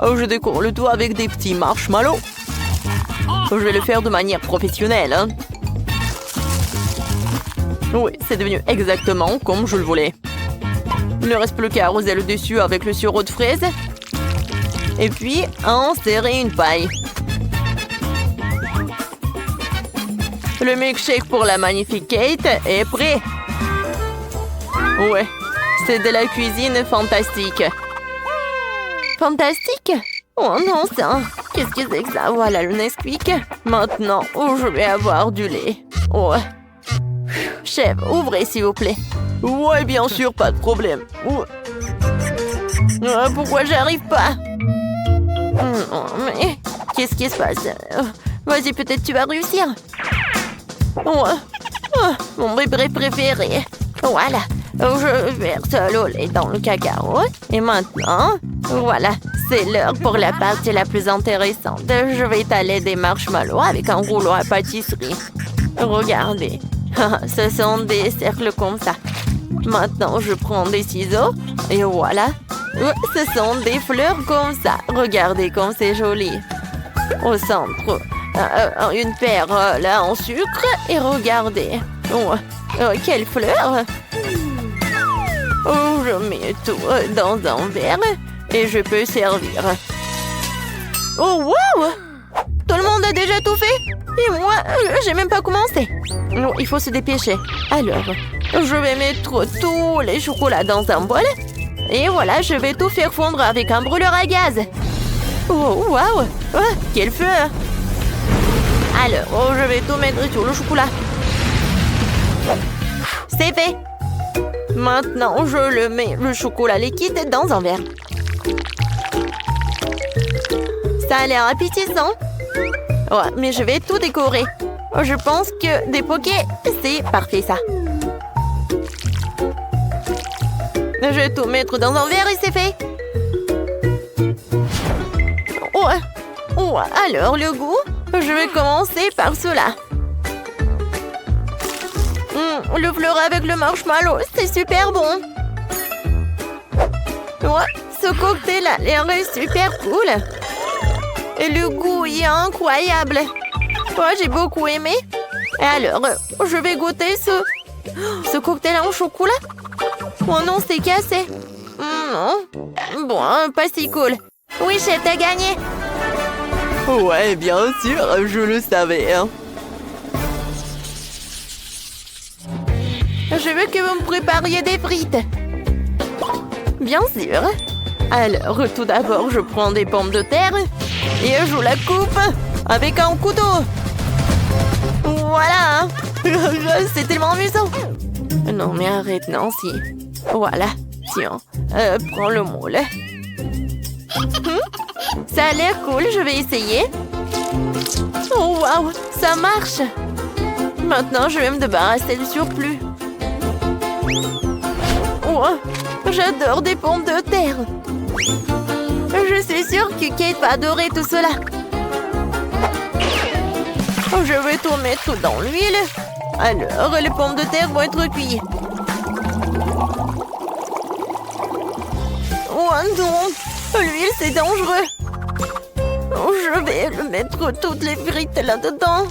je décore le tout avec des petits marshmallows. Je vais le faire de manière professionnelle. Hein. Oui, c'est devenu exactement comme je le voulais. Il ne reste plus qu'à arroser le dessus avec le sirop de fraise. Et puis, insérer une paille. Le milkshake pour la magnifique Kate est prêt. Ouais, c'est de la cuisine fantastique. Fantastique? Oh non, ça. Qu'est-ce que c'est que ça? Voilà le Nesquik. Maintenant, je vais avoir du lait. Ouais. Chef, ouvrez s'il vous plaît. Ouais, bien sûr, pas de problème. Pourquoi j'arrive pas? Mais qu'est-ce qui se passe? Vas-y, peut-être tu vas réussir. Mon bébé préféré. Voilà. Je verse le lait dans le cacao. Et maintenant, voilà, c'est l'heure pour la partie la plus intéressante. Je vais étaler des marshmallows avec un rouleau à pâtisserie. Regardez. Ce sont des cercles comme ça. Maintenant, je prends des ciseaux. Et voilà. Ce sont des fleurs comme ça. Regardez comme c'est joli. Au centre, une paire là en sucre. Et regardez. Quelle fleur! Oh, je mets tout dans un verre et je peux servir. Oh, wow! Tout le monde a déjà tout fait? Et moi, j'ai même pas commencé. Non, il faut se dépêcher. Alors, je vais mettre tous les chocolats dans un bol. Et voilà, je vais tout faire fondre avec un brûleur à gaz. Oh, wow! Quel feu! Alors, je vais tout mettre sur le chocolat. C'est fait! Maintenant, je le mets le chocolat liquide dans un verre. Ça a l'air appétissant. Ouais, mais je vais tout décorer. Je pense que des pokés, c'est parfait ça. Je vais tout mettre dans un verre et c'est fait. Alors le goût, je vais commencer par cela. Le fleur avec le marshmallow, c'est super bon. Ce cocktail a l'air super cool. Et le goût est incroyable. J'ai beaucoup aimé. Alors, je vais goûter ce cocktail en chocolat. Oh non, c'est cassé. Non. Bon, pas si cool. Oui, chef, t'as gagné. Ouais, bien sûr, je le savais. Je veux que vous me prépariez des frites. Bien sûr. Alors, tout d'abord, je prends des pommes de terre et je la coupe avec un couteau. Voilà. C'est tellement amusant. Non, mais arrête, Nancy. Voilà. Tiens, prends le moule. Ça a l'air cool, je vais essayer. Oh, waouh, ça marche. Maintenant, je vais me débarrasser du surplus. J'adore des pommes de terre. Je suis sûre que Kate va adorer tout cela. Je vais tout mettre dans l'huile. Alors, les pommes de terre vont être cuites. Oh non, l'huile c'est dangereux. Je vais mettre toutes les frites là-dedans.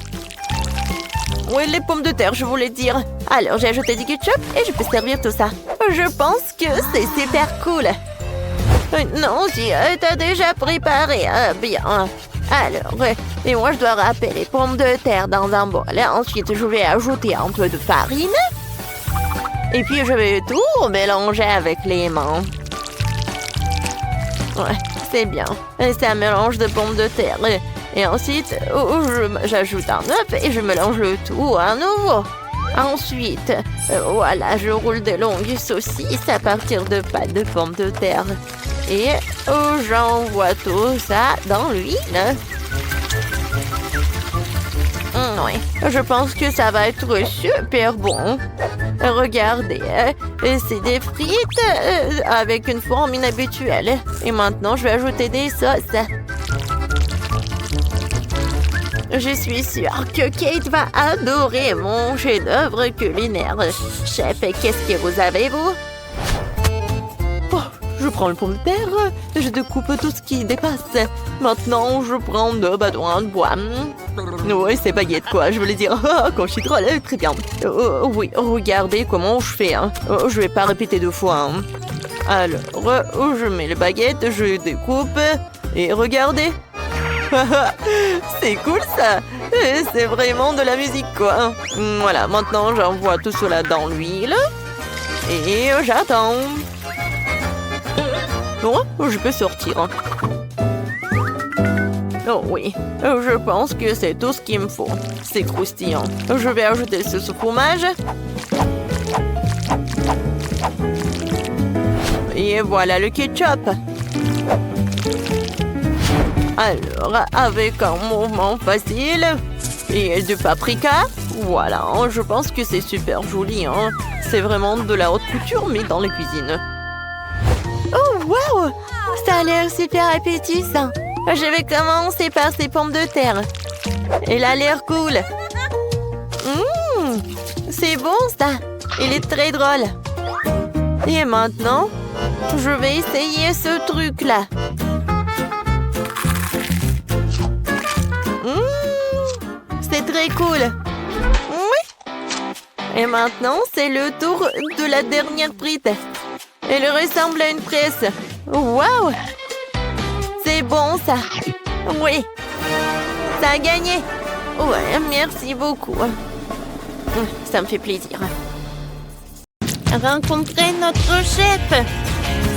Oui, les pommes de terre, je voulais dire. Alors, j'ai ajouté du ketchup et je peux servir tout ça. Je pense que c'est super cool. Non, si t'as déjà préparé bien. Alors, et moi, je dois râper les pommes de terre dans un bol. Ensuite, je vais ajouter un peu de farine. Et puis, je vais tout mélanger avec les mains. Ouais, c'est bien. C'est un mélange de pommes de terre. Et ensuite, j'ajoute un œuf et je mélange le tout à nouveau. Ensuite, voilà, je roule de longues saucisses à partir de pâte de pommes de terre. Et j'envoie tout ça dans l'huile. Oui, je pense que ça va être super bon. Regardez, c'est des frites avec une forme inhabituelle. Et maintenant, je vais ajouter des sauces. Je suis sûre que Kate va adorer mon chef-d'œuvre culinaire. Chef, qu'est-ce que vous avez, vous? Je prends le pomme de terre, je découpe tout ce qui dépasse. Maintenant, je prends deux badouins de bois. Oui, c'est baguette, quoi, je voulais dire. Quand je suis drôle, très bien. Oui, regardez comment je fais. Je vais pas répéter deux fois. Alors, je mets les baguettes, je découpe. Et regardez. C'est cool, ça. C'est vraiment de la musique, quoi. Voilà, maintenant, j'envoie tout cela dans l'huile. Et j'attends. Oh, je peux sortir. Oh oui, je pense que c'est tout ce qu'il me faut. C'est croustillant. Je vais ajouter ce fromage. Et voilà le ketchup. Alors, avec un mouvement facile et du paprika, voilà, je pense que c'est super joli. C'est vraiment de la haute couture, mais dans la cuisine. Oh, wow! Ça a l'air super appétissant. Je vais commencer par ces pommes de terre. Elle a l'air cool. C'est bon, ça. Il est très drôle. Et maintenant, Je vais essayer ce truc-là. C'est très cool. Oui. Et maintenant, c'est le tour de la dernière frite. Elle ressemble à une presse. Waouh! C'est bon, ça. Oui. Ça a gagné. Ouais, merci beaucoup. Ça me fait plaisir. Rencontrez notre chef.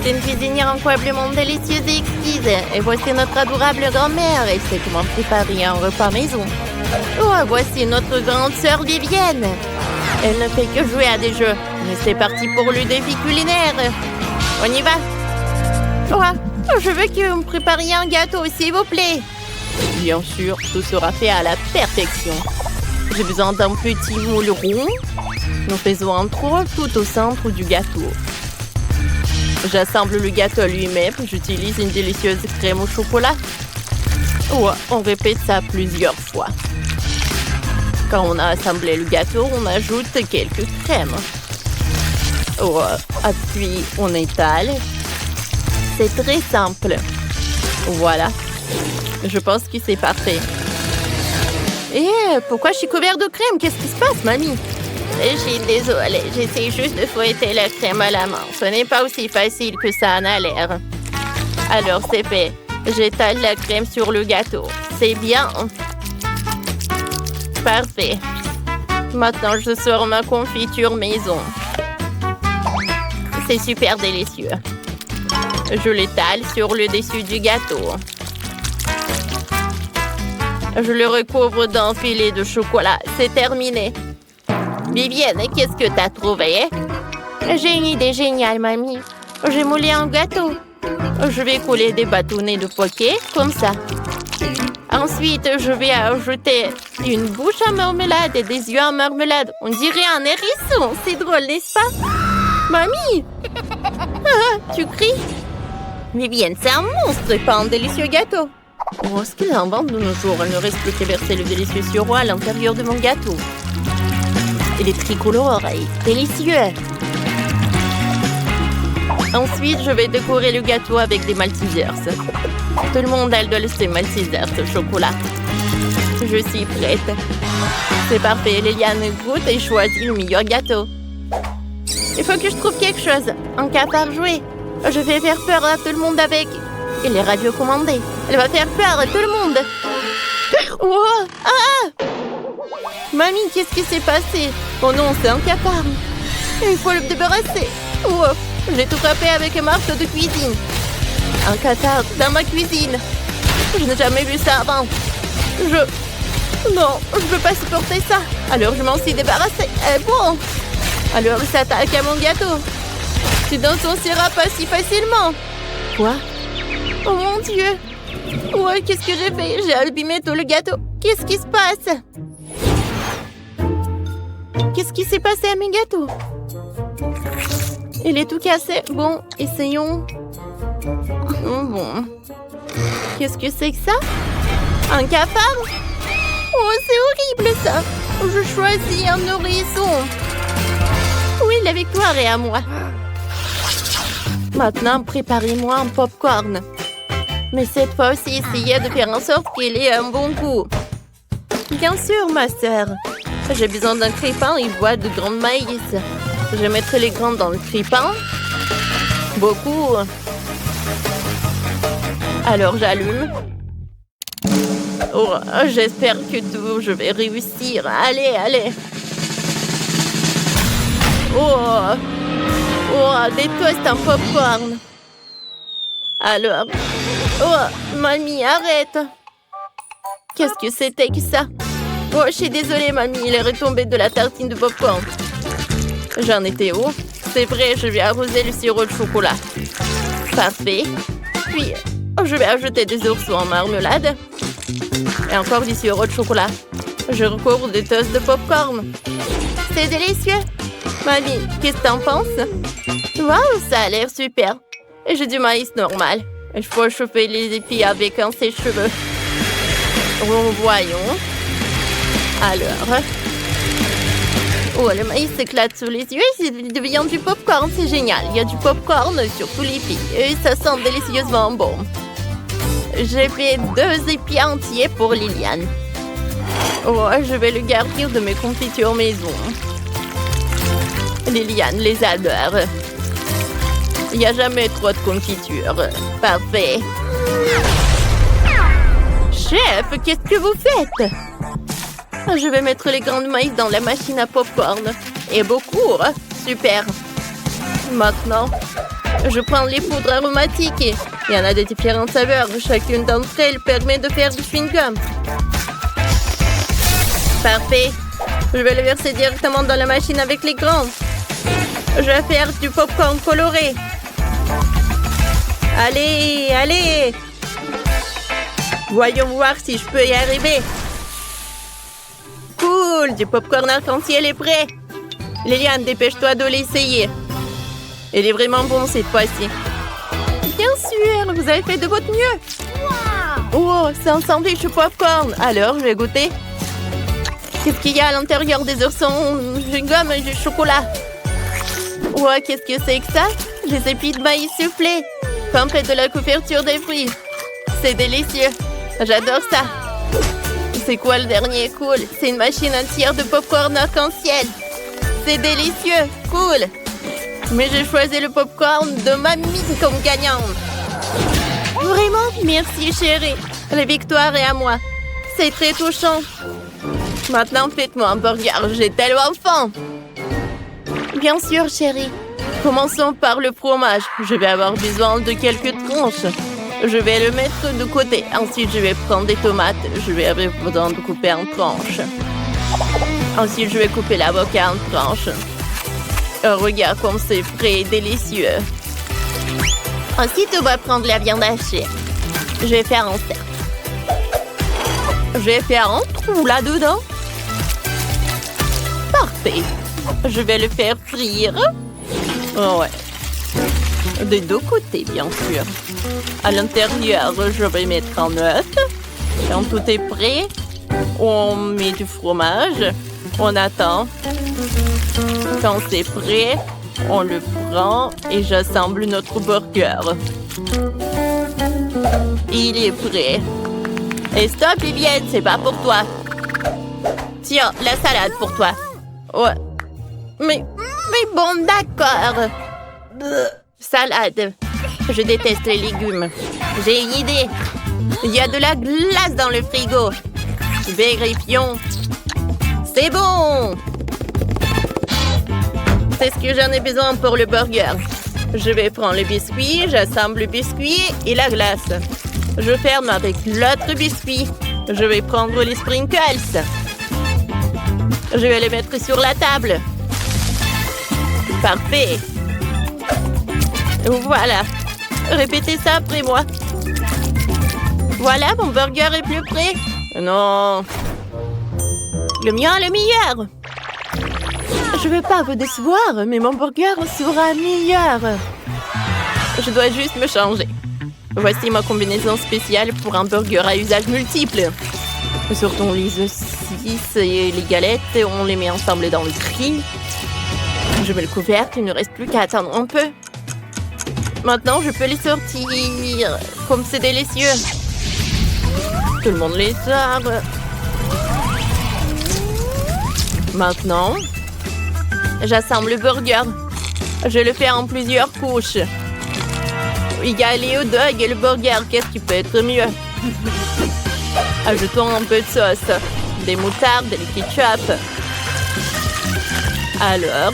C'est une cuisinière incroyablement délicieuse et exquise. Et voici notre adorable grand-mère. Elle sait comment préparer un repas maison. Oh, voici notre grande sœur Vivienne. Elle ne fait que jouer à des jeux. Mais c'est parti pour le défi culinaire. On y va. Oh, je veux que vous me prépariez un gâteau, s'il vous plaît. Bien sûr, tout sera fait à la perfection. J'ai besoin d'un petit moule rond. Nous faisons un trou tout au centre du gâteau. J'assemble le gâteau lui-même. J'utilise une délicieuse crème au chocolat. Ouais, on répète ça plusieurs fois. Quand on a assemblé le gâteau, on ajoute quelques crèmes. Ouais, puis on étale. C'est très simple. Voilà. Je pense que c'est parfait. Et pourquoi je suis couvert de crème? Qu'est-ce qui se passe, mamie? Je suis désolée, j'essaie juste de fouetter la crème à la main. Ce n'est pas aussi facile que ça en a l'air. Alors, c'est fait. J'étale la crème sur le gâteau. C'est bien. Parfait. Maintenant, je sors ma confiture maison. C'est super délicieux. Je l'étale sur le dessus du gâteau. Je le recouvre d'un filet de chocolat. C'est terminé. Vivienne, qu'est-ce que t'as trouvé? J'ai une idée géniale, mamie. J'ai moulé un gâteau. Je vais couler des bâtonnets de poké, comme ça. Ensuite, je vais ajouter une bouche en marmelade et des yeux en marmelade. On dirait un hérisson. C'est drôle, n'est-ce pas? Mamie! Ah, tu cries? Vivienne, c'est un monstre et pas un délicieux gâteau. Oh, ce qu'il invente de nos jours. Il ne reste plus qu'à verser le délicieux sirop à l'intérieur de mon gâteau. Il est tricolore et délicieux. Ensuite, je vais décorer le gâteau avec des Maltesers. Tout le monde adore ces Maltesers au chocolat. Je suis prête. C'est parfait. Liliane goûte et choisit le meilleur gâteau. Il faut que je trouve quelque chose. Un cafard joué. Je vais faire peur à tout le monde avec... Il est radiocommandé. Elle va faire peur à tout le monde. Oh, ah! Mamie, qu'est-ce qui s'est passé? Oh non, c'est un cafard. Il faut le débarrasser. Oh, j'ai tout frappé avec un marteau de cuisine. Un cafard dans ma cuisine. Je n'ai jamais vu ça avant. Non, je ne peux pas supporter ça. Alors je m'en suis débarrassée. Bon. Alors il s'attaque à mon gâteau. Tu n'en sortiras pas si facilement. Quoi? Oh mon Dieu. Ouais, qu'est-ce que j'ai fait? J'ai abîmé tout le gâteau. Qu'est-ce qui se passe? Qu'est-ce qui s'est passé à mes gâteaux? Il est tout cassé. Bon, essayons. Bon. Qu'est-ce que c'est que ça? Un cafard? Oh, c'est horrible ça. Je choisis un nourrisson. Oui, la victoire est à moi. Maintenant, préparez-moi un popcorn. Mais cette fois aussi, essayez de faire en sorte qu'il ait un bon goût. Bien sûr, ma sœur. J'ai besoin d'un crépin et bois de grains de maïs. Je mettrai les grains dans le crépin. Beaucoup. Alors, j'allume. Oh, j'espère que je vais réussir. Allez, allez. Des toasts en popcorn. Alors. Oh, mamie, arrête. Qu'est-ce que c'était que ça? Oh, je suis désolée, mamie. Il est retombé de la tartine de popcorn. J'en étais où? C'est vrai, je vais arroser le sirop de chocolat. Parfait. Puis, je vais ajouter des oursons en marmelade. Et encore du sirop de chocolat. Je recouvre des toasts de popcorn. C'est délicieux. Mamie, qu'est-ce que t'en penses? Waouh, ça a l'air super. Et j'ai du maïs normal. Il faut chauffer les épis avec un sèche-cheveux. Voyons. Alors. Oh, le maïs s'éclate sous les yeux et il devient du popcorn. C'est génial. Il y a du popcorn sur tous les pieds et ça sent délicieusement bon. J'ai fait 2 épis entiers pour Liliane. Oh, je vais le garnir de mes confitures maison. Liliane les adore. Il n'y a jamais trop de confiture. Parfait. Chef, qu'est-ce que vous faites? Je vais mettre les grains de maïs dans la machine à popcorn. Et beaucoup, super. Maintenant, je prends les poudres aromatiques. Il y en a de différentes saveurs. Chacune d'entre elles permet de faire du chewing-gum. Parfait. Je vais le verser directement dans la machine avec les grains. Je vais faire du popcorn coloré. Allez, allez! Voyons voir si je peux y arriver. Cool! Du popcorn arc-en-ciel est prêt. Liliane, dépêche-toi de l'essayer. Il est vraiment bon cette fois-ci. Bien sûr, vous avez fait de votre mieux. Oh, c'est un sandwich au popcorn. Alors, je vais goûter. Qu'est-ce qu'il y a à l'intérieur des oursons? Du gomme et du chocolat. Oh, qu'est-ce que c'est que ça? Des épis de maïs soufflés. Trempés de la couverture des fruits. C'est délicieux. J'adore ça. C'est quoi le dernier? Cool. C'est une machine entière de popcorn arc-en-ciel. C'est délicieux. Cool. Mais j'ai choisi le popcorn de mamie comme gagnante. Vraiment? Merci, chérie. La victoire est à moi. C'est très touchant. Maintenant, faites-moi un burger. J'ai tellement faim. Bien sûr, chérie. Commençons par le fromage. Je vais avoir besoin de quelques tranches. Je vais le mettre de côté. Ensuite, je vais prendre des tomates. Je vais avoir besoin de couper en tranches. Ensuite, je vais couper l'avocat en tranches. Regarde comme c'est frais et délicieux. Ensuite, on va prendre la viande hachée. Je vais faire un cercle. Je vais faire un trou là-dedans. Parfait. Je vais le faire frire. Oh ouais. Des 2 côtés, bien sûr. À l'intérieur, je vais mettre un œuf. Quand tout est prêt, on met du fromage. On attend. Quand c'est prêt, on le prend et j'assemble notre burger. Il est prêt. Et stop, Liliane, c'est pas pour toi. Tiens, la salade pour toi. Ouais. Mais bon, d'accord. Salade. Je déteste les légumes. J'ai une idée. Il y a de la glace dans le frigo. Vérifions. C'est bon. C'est ce que j'en ai besoin pour le burger. Je vais prendre le biscuit, j'assemble le biscuit et la glace. Je ferme avec l'autre biscuit. Je vais prendre les sprinkles. Je vais les mettre sur la table. Parfait. Voilà. Répétez ça après moi. Voilà, mon burger est plus prêt. Non. Le mien est le meilleur. Je ne vais pas vous décevoir, mais mon burger sera meilleur. Je dois juste me changer. Voici ma combinaison spéciale pour un burger à usage multiple. Sortons les saucisses et les galettes et on les met ensemble dans le grill. Je mets le couvercle, il ne reste plus qu'à attendre un peu. Maintenant, je peux les sortir. Comme c'est délicieux. Tout le monde les sort. Maintenant, j'assemble le burger. Je le fais en plusieurs couches. Il y a les hot dogs et le burger. Qu'est-ce qui peut être mieux? Ajoutons un peu de sauce. Des moutardes, des ketchup. Alors,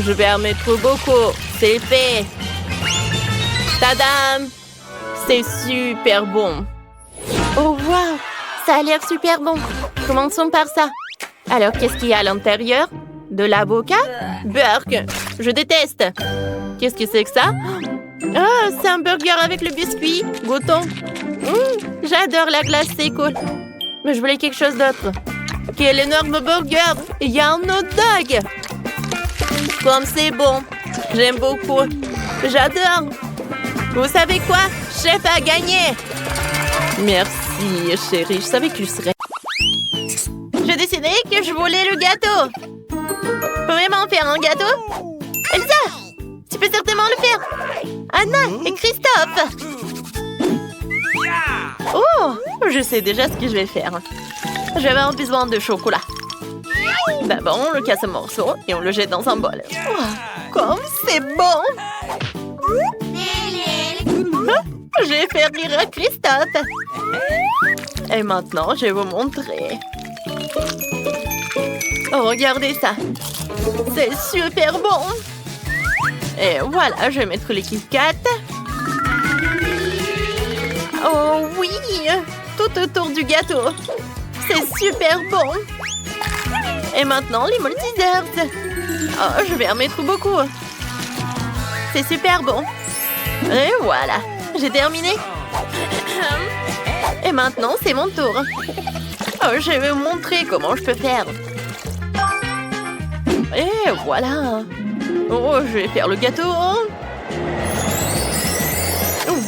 je vais en mettre beaucoup. C'est fait. Tadam! C'est super bon. Oh, wow! Ça a l'air super bon. Commençons par ça. Alors, qu'est-ce qu'il y a à l'intérieur? De l'avocat? Burk! Je déteste! Qu'est-ce que c'est que ça? Oh, c'est un burger avec le biscuit. Goûtons. J'adore la glace, c'est cool. Mais je voulais quelque chose d'autre. Quel énorme burger! Il y a un hot dog! Comme c'est bon! J'aime beaucoup. J'adore! Vous savez quoi? Chef a gagné! Merci, chérie. Je savais que tu serais... J'ai décidé que je voulais le gâteau. vraiment faire un gâteau? Elsa, tu peux certainement le faire. Anna et Christophe. Oh, je sais déjà ce que je vais faire. Je vais avoir besoin de chocolat. D'abord, on le casse en morceaux et on le jette dans un bol. Oh, comme c'est bon! Je vais faire rire à Christophe. Et maintenant, je vais vous montrer. Oh, regardez ça. C'est super bon. Et voilà, je vais mettre les Kit Kat. Oh oui, tout autour du gâteau. C'est super bon. Et maintenant, les multi-desserts. Oh, je vais en mettre beaucoup. C'est super bon. Et voilà, j'ai terminé. Et maintenant, c'est mon tour. Oh, je vais vous montrer comment je peux faire. Et voilà. Oh, je vais faire le gâteau.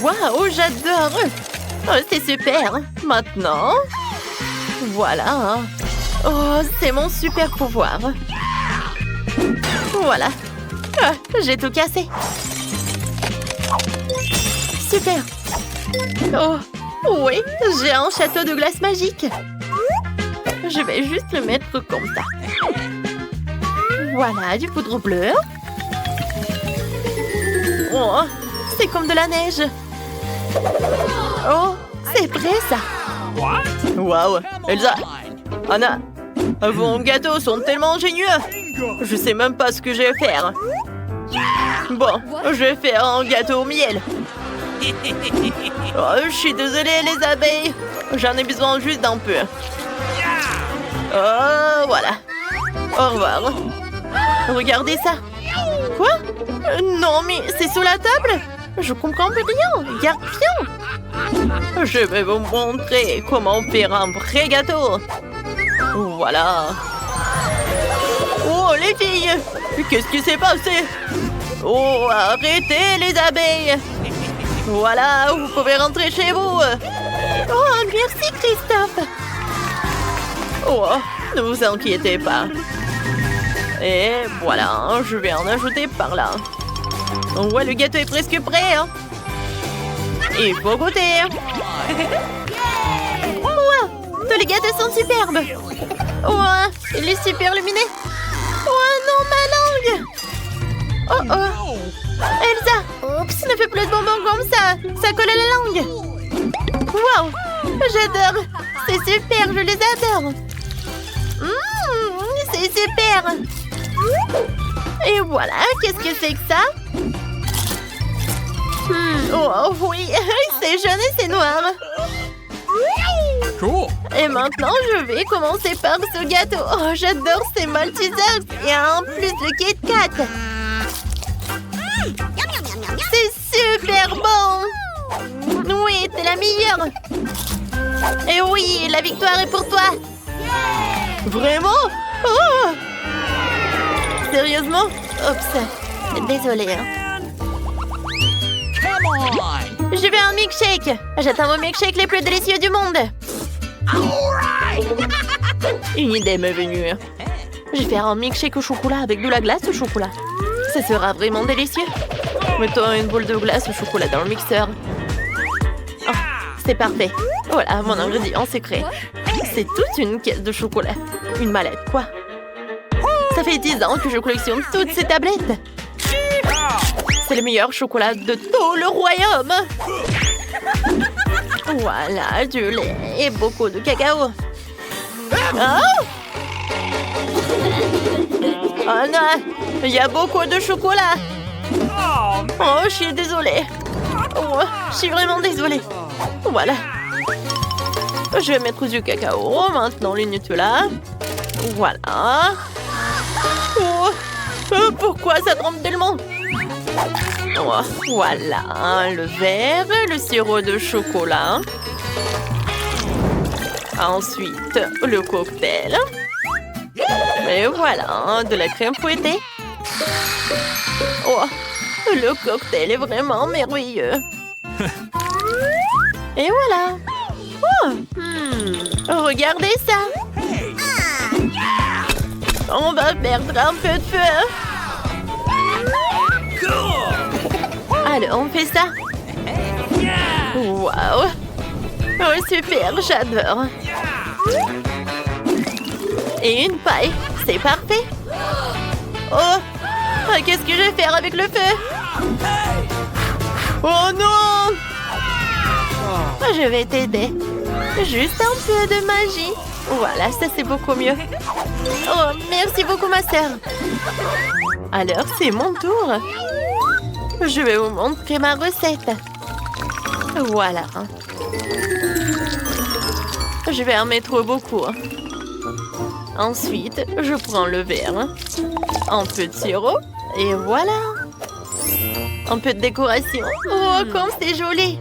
Waouh, j'adore. Oh, c'est super. Maintenant, voilà. Oh, c'est mon super pouvoir. Voilà. Ah, j'ai tout cassé. Super. Oh, oui, j'ai un château de glace magique. Je vais juste le mettre comme ça. Voilà, du poudre bleue. Oh, c'est comme de la neige. Oh, c'est prêt ça. Waouh, Elsa, Anna, vos gâteaux sont tellement ingénieux. Je sais même pas ce que je vais faire. Bon, je vais faire un gâteau au miel. Oh, je suis désolée les abeilles. J'en ai besoin juste d'un peu. Oh, voilà. Au revoir. Regardez ça. Quoi? Non, mais c'est sous la table? Je comprends plus rien. Regarde bien. Je vais vous montrer comment faire un vrai gâteau. Voilà. Oh, les filles! Qu'est-ce qui s'est passé? Oh, arrêtez les abeilles! Voilà, vous pouvez rentrer chez vous. Oh, merci Christophe. Oh, ne vous inquiétez pas. Et voilà, je vais en ajouter par là. Ouais, le gâteau est presque prêt. Hein. Il faut goûter. Wow, tous les gâteaux sont superbes. Wow, il est super lumineux. Oh non, ma langue. Oh oh. Elsa, oups, ne fais plus de bonbons comme ça. Ça colle à la langue. Wow, j'adore. C'est super, je les adore. C'est super. Et voilà, qu'est-ce que c'est que ça? Oh oui, c'est jaune et c'est noir. Cool. Et maintenant, je vais commencer par ce gâteau. Oh, j'adore ces Maltesers. Et en plus, le Kit Kat. C'est super bon. Oui, t'es la meilleure. Et oui, la victoire est pour toi. Vraiment? Oh! Sérieusement? Oups. Désolée. Hein. Come on. Je veux un milkshake. J'attends mon milkshake les plus délicieux du monde. Une idée m'est venue. Je vais faire un milkshake au chocolat avec de la glace au chocolat. Ça sera vraiment délicieux. Mettons une boule de glace au chocolat dans le mixeur. Oh, c'est parfait. Voilà mon ingrédient secret. C'est toute une caisse de chocolat. Une mallette, quoi. Ça fait 10 ans que je collectionne toutes ces tablettes. C'est le meilleur chocolat de tout le royaume. Voilà, du lait et beaucoup de cacao. Oh! Oh non, il y a beaucoup de chocolat. Oh, je suis désolée. Oh, je suis vraiment désolée. Voilà. Je vais mettre du cacao, maintenant le Nutella. Voilà. Oh, pourquoi ça trempe tellement? Oh, voilà, le verre, le sirop de chocolat. Ensuite, le cocktail. Et voilà, de la crème fouettée. Oh, le cocktail est vraiment merveilleux. Et voilà. Oh, regardez ça. On va perdre un peu de feu. Alors, on fait ça. Waouh! Oh, super, j'adore. Et une paille, c'est parfait. Oh, qu'est-ce que je vais faire avec le feu? Oh non! Je vais t'aider. Juste un peu de magie. Voilà, ça c'est beaucoup mieux. Oh, merci beaucoup ma sœur. Alors, c'est mon tour. Je vais vous montrer ma recette. Voilà. Je vais en mettre beaucoup. Ensuite, je prends le verre, un peu de sirop, et voilà. Un peu de décoration. Oh, comme c'est joli.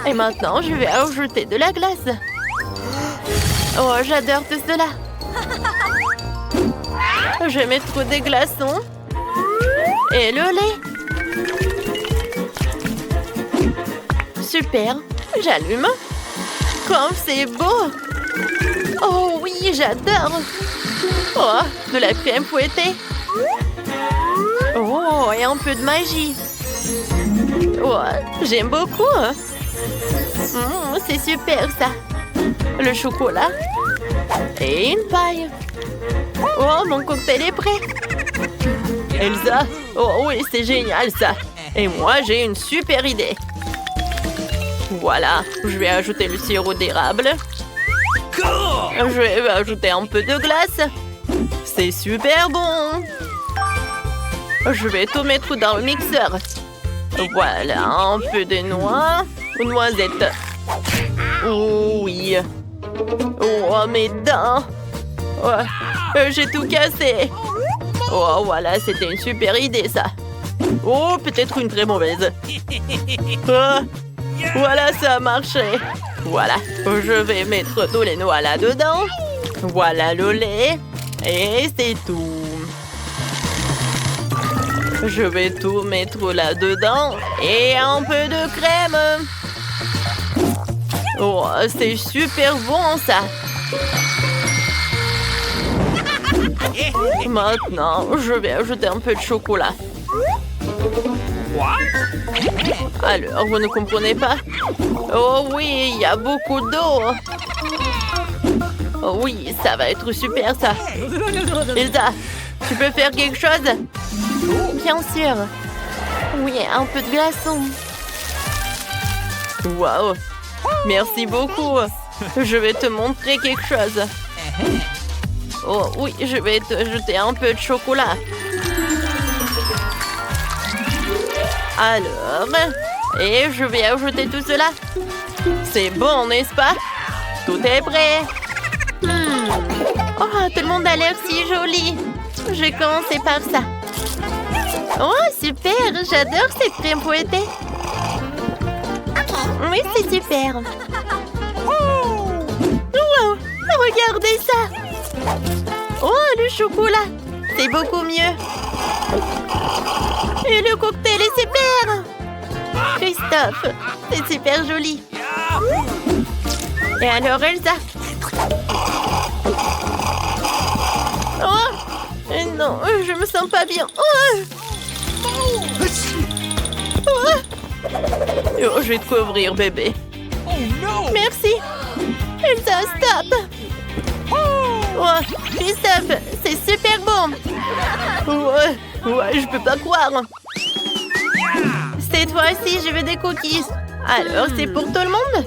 Et maintenant, je vais ajouter de la glace. Oh, j'adore tout cela. Je vais mettre des glaçons et le lait. Super, j'allume. Comme c'est beau. Oh oui, j'adore. Oh, de la crème fouettée. Oh, et un peu de magie. Oh, j'aime beaucoup. C'est super ça. Le chocolat et une paille. Oh, mon cocktail est prêt. Elsa, oh oui, c'est génial ça. Et moi, j'ai une super idée. Voilà, je vais ajouter le sirop d'érable. Je vais ajouter un peu de glace. C'est super bon. Je vais tout mettre dans le mixeur. Voilà, un peu de noix ou noisettes. Oh oui. Oh, mes dents. Oh, j'ai tout cassé. Oh, voilà, c'était une super idée, ça. Oh, peut-être une très mauvaise. Oh, voilà, ça a marché. Voilà, je vais mettre tous les noix là-dedans. Voilà le lait. Et c'est tout. Je vais tout mettre là-dedans. Et un peu de crème. Oh, c'est super bon, ça. Maintenant, je vais ajouter un peu de chocolat. Alors, vous ne comprenez pas? Oh oui, il y a beaucoup d'eau. Oh oui, ça va être super, ça. Elsa, tu peux faire quelque chose? Bien sûr. Oui, un peu de glaçon. Waouh. Merci beaucoup. Je vais te montrer quelque chose. Oh oui, je vais te ajouter un peu de chocolat. Alors, et je vais ajouter tout cela. C'est bon, n'est-ce pas? Tout est prêt. Oh, tout le monde a l'air si joli. Je vais commencer par ça. Oh, super, j'adore cette crème fouettée. Oui, c'est super. Wow, regardez ça. Oh, le chocolat. C'est beaucoup mieux. Et le cocktail est super. Christophe, c'est super joli. Et alors, Elsa? Oh, non, je me sens pas bien. Oh. Oh, je vais te couvrir, bébé. Merci. Elsa, stop. Oh, Christophe, c'est super bon. Ouais, je peux pas croire. Cette fois-ci, je veux des cookies. Alors, c'est pour tout le monde?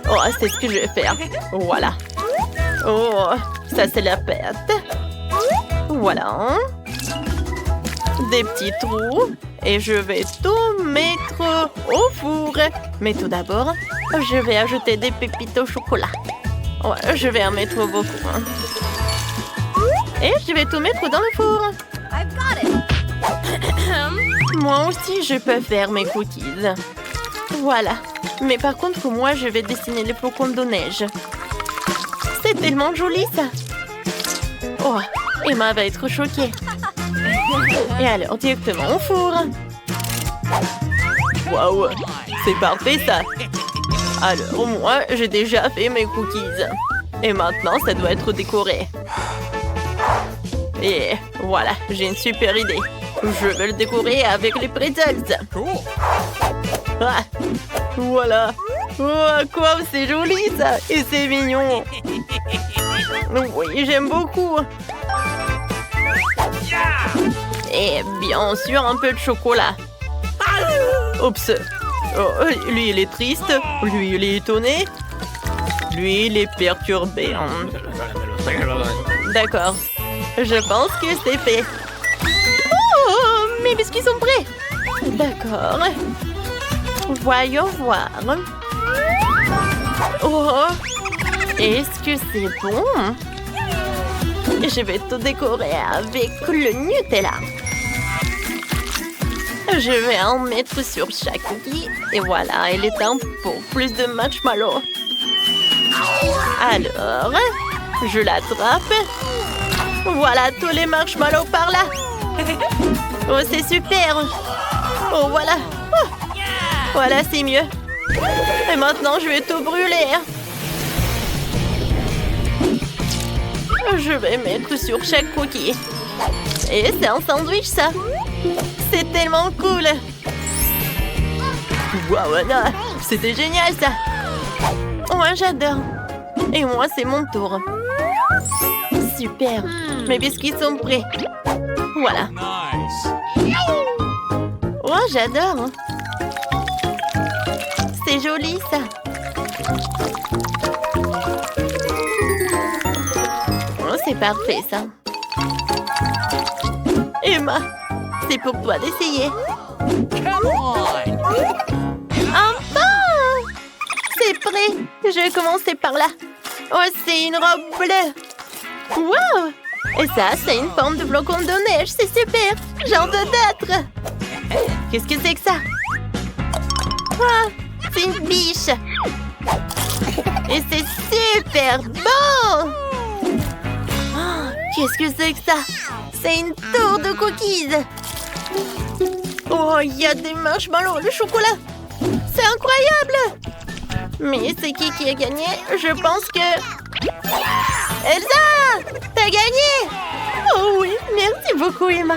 Oh, c'est ce que je vais faire. Voilà. Oh, ça c'est la pâte. Voilà. Des petits trous. Et je vais tout mettre au four. Mais tout d'abord, je vais ajouter des pépites au chocolat. Ouais, je vais en mettre beaucoup. Et je vais tout mettre dans le four. Moi aussi, je peux faire mes cookies. Voilà. Mais par contre, moi, je vais dessiner les flocons de neige. C'est tellement joli, ça. Oh, Emma va être choquée. Et alors, directement au four. Waouh, c'est parfait, ça. Alors, moi, j'ai déjà fait mes cookies. Et maintenant, ça doit être décoré. Et voilà, j'ai une super idée. Je vais le décorer avec les pretzels. Cool. Ah, voilà. Oh, quoi, c'est joli ça. Et c'est mignon. Oui, j'aime beaucoup. Et bien sûr, un peu de chocolat. Oups. Oh, lui, il est triste. Lui, il est étonné. Lui, il est perturbé. D'accord. Je pense que c'est fait. Oh, mes biscuits sont prêts. D'accord. Voyons voir. Oh, est-ce que c'est bon? Je vais tout décorer avec le Nutella. Je vais en mettre sur chaque cookie. Et voilà, il est temps pour plus de marshmallows. Alors, je l'attrape. Voilà tous les marshmallows par là. Oh, c'est super. Oh, voilà. Oh. Voilà, c'est mieux. Et maintenant, je vais tout brûler. Je vais mettre sur chaque cookie. Et c'est un sandwich, ça. C'est tellement cool. Voilà. C'était génial, ça. Moi, j'adore. Et moi, c'est mon tour. Super. Mes biscuits sont prêts. Voilà. Nice. Oh, j'adore. C'est joli, ça. Oh, c'est parfait, ça. Emma, c'est pour toi d'essayer. Come on. Enfin! C'est prêt. Je vais commencer par là. Oh, c'est une robe bleue. Wow! Et ça, c'est une forme de flocon de neige. C'est super. J'en veux d'autres. Qu'est-ce que c'est que ça? Ah, c'est une biche. Et c'est super beau. Oh, qu'est-ce que c'est que ça? C'est une tour de cookies. Oh, il y a des marshmallows, le chocolat. C'est incroyable. Mais c'est qui a gagné? Je pense que... Elsa! T'as gagné! Oh oui, merci beaucoup, Emma.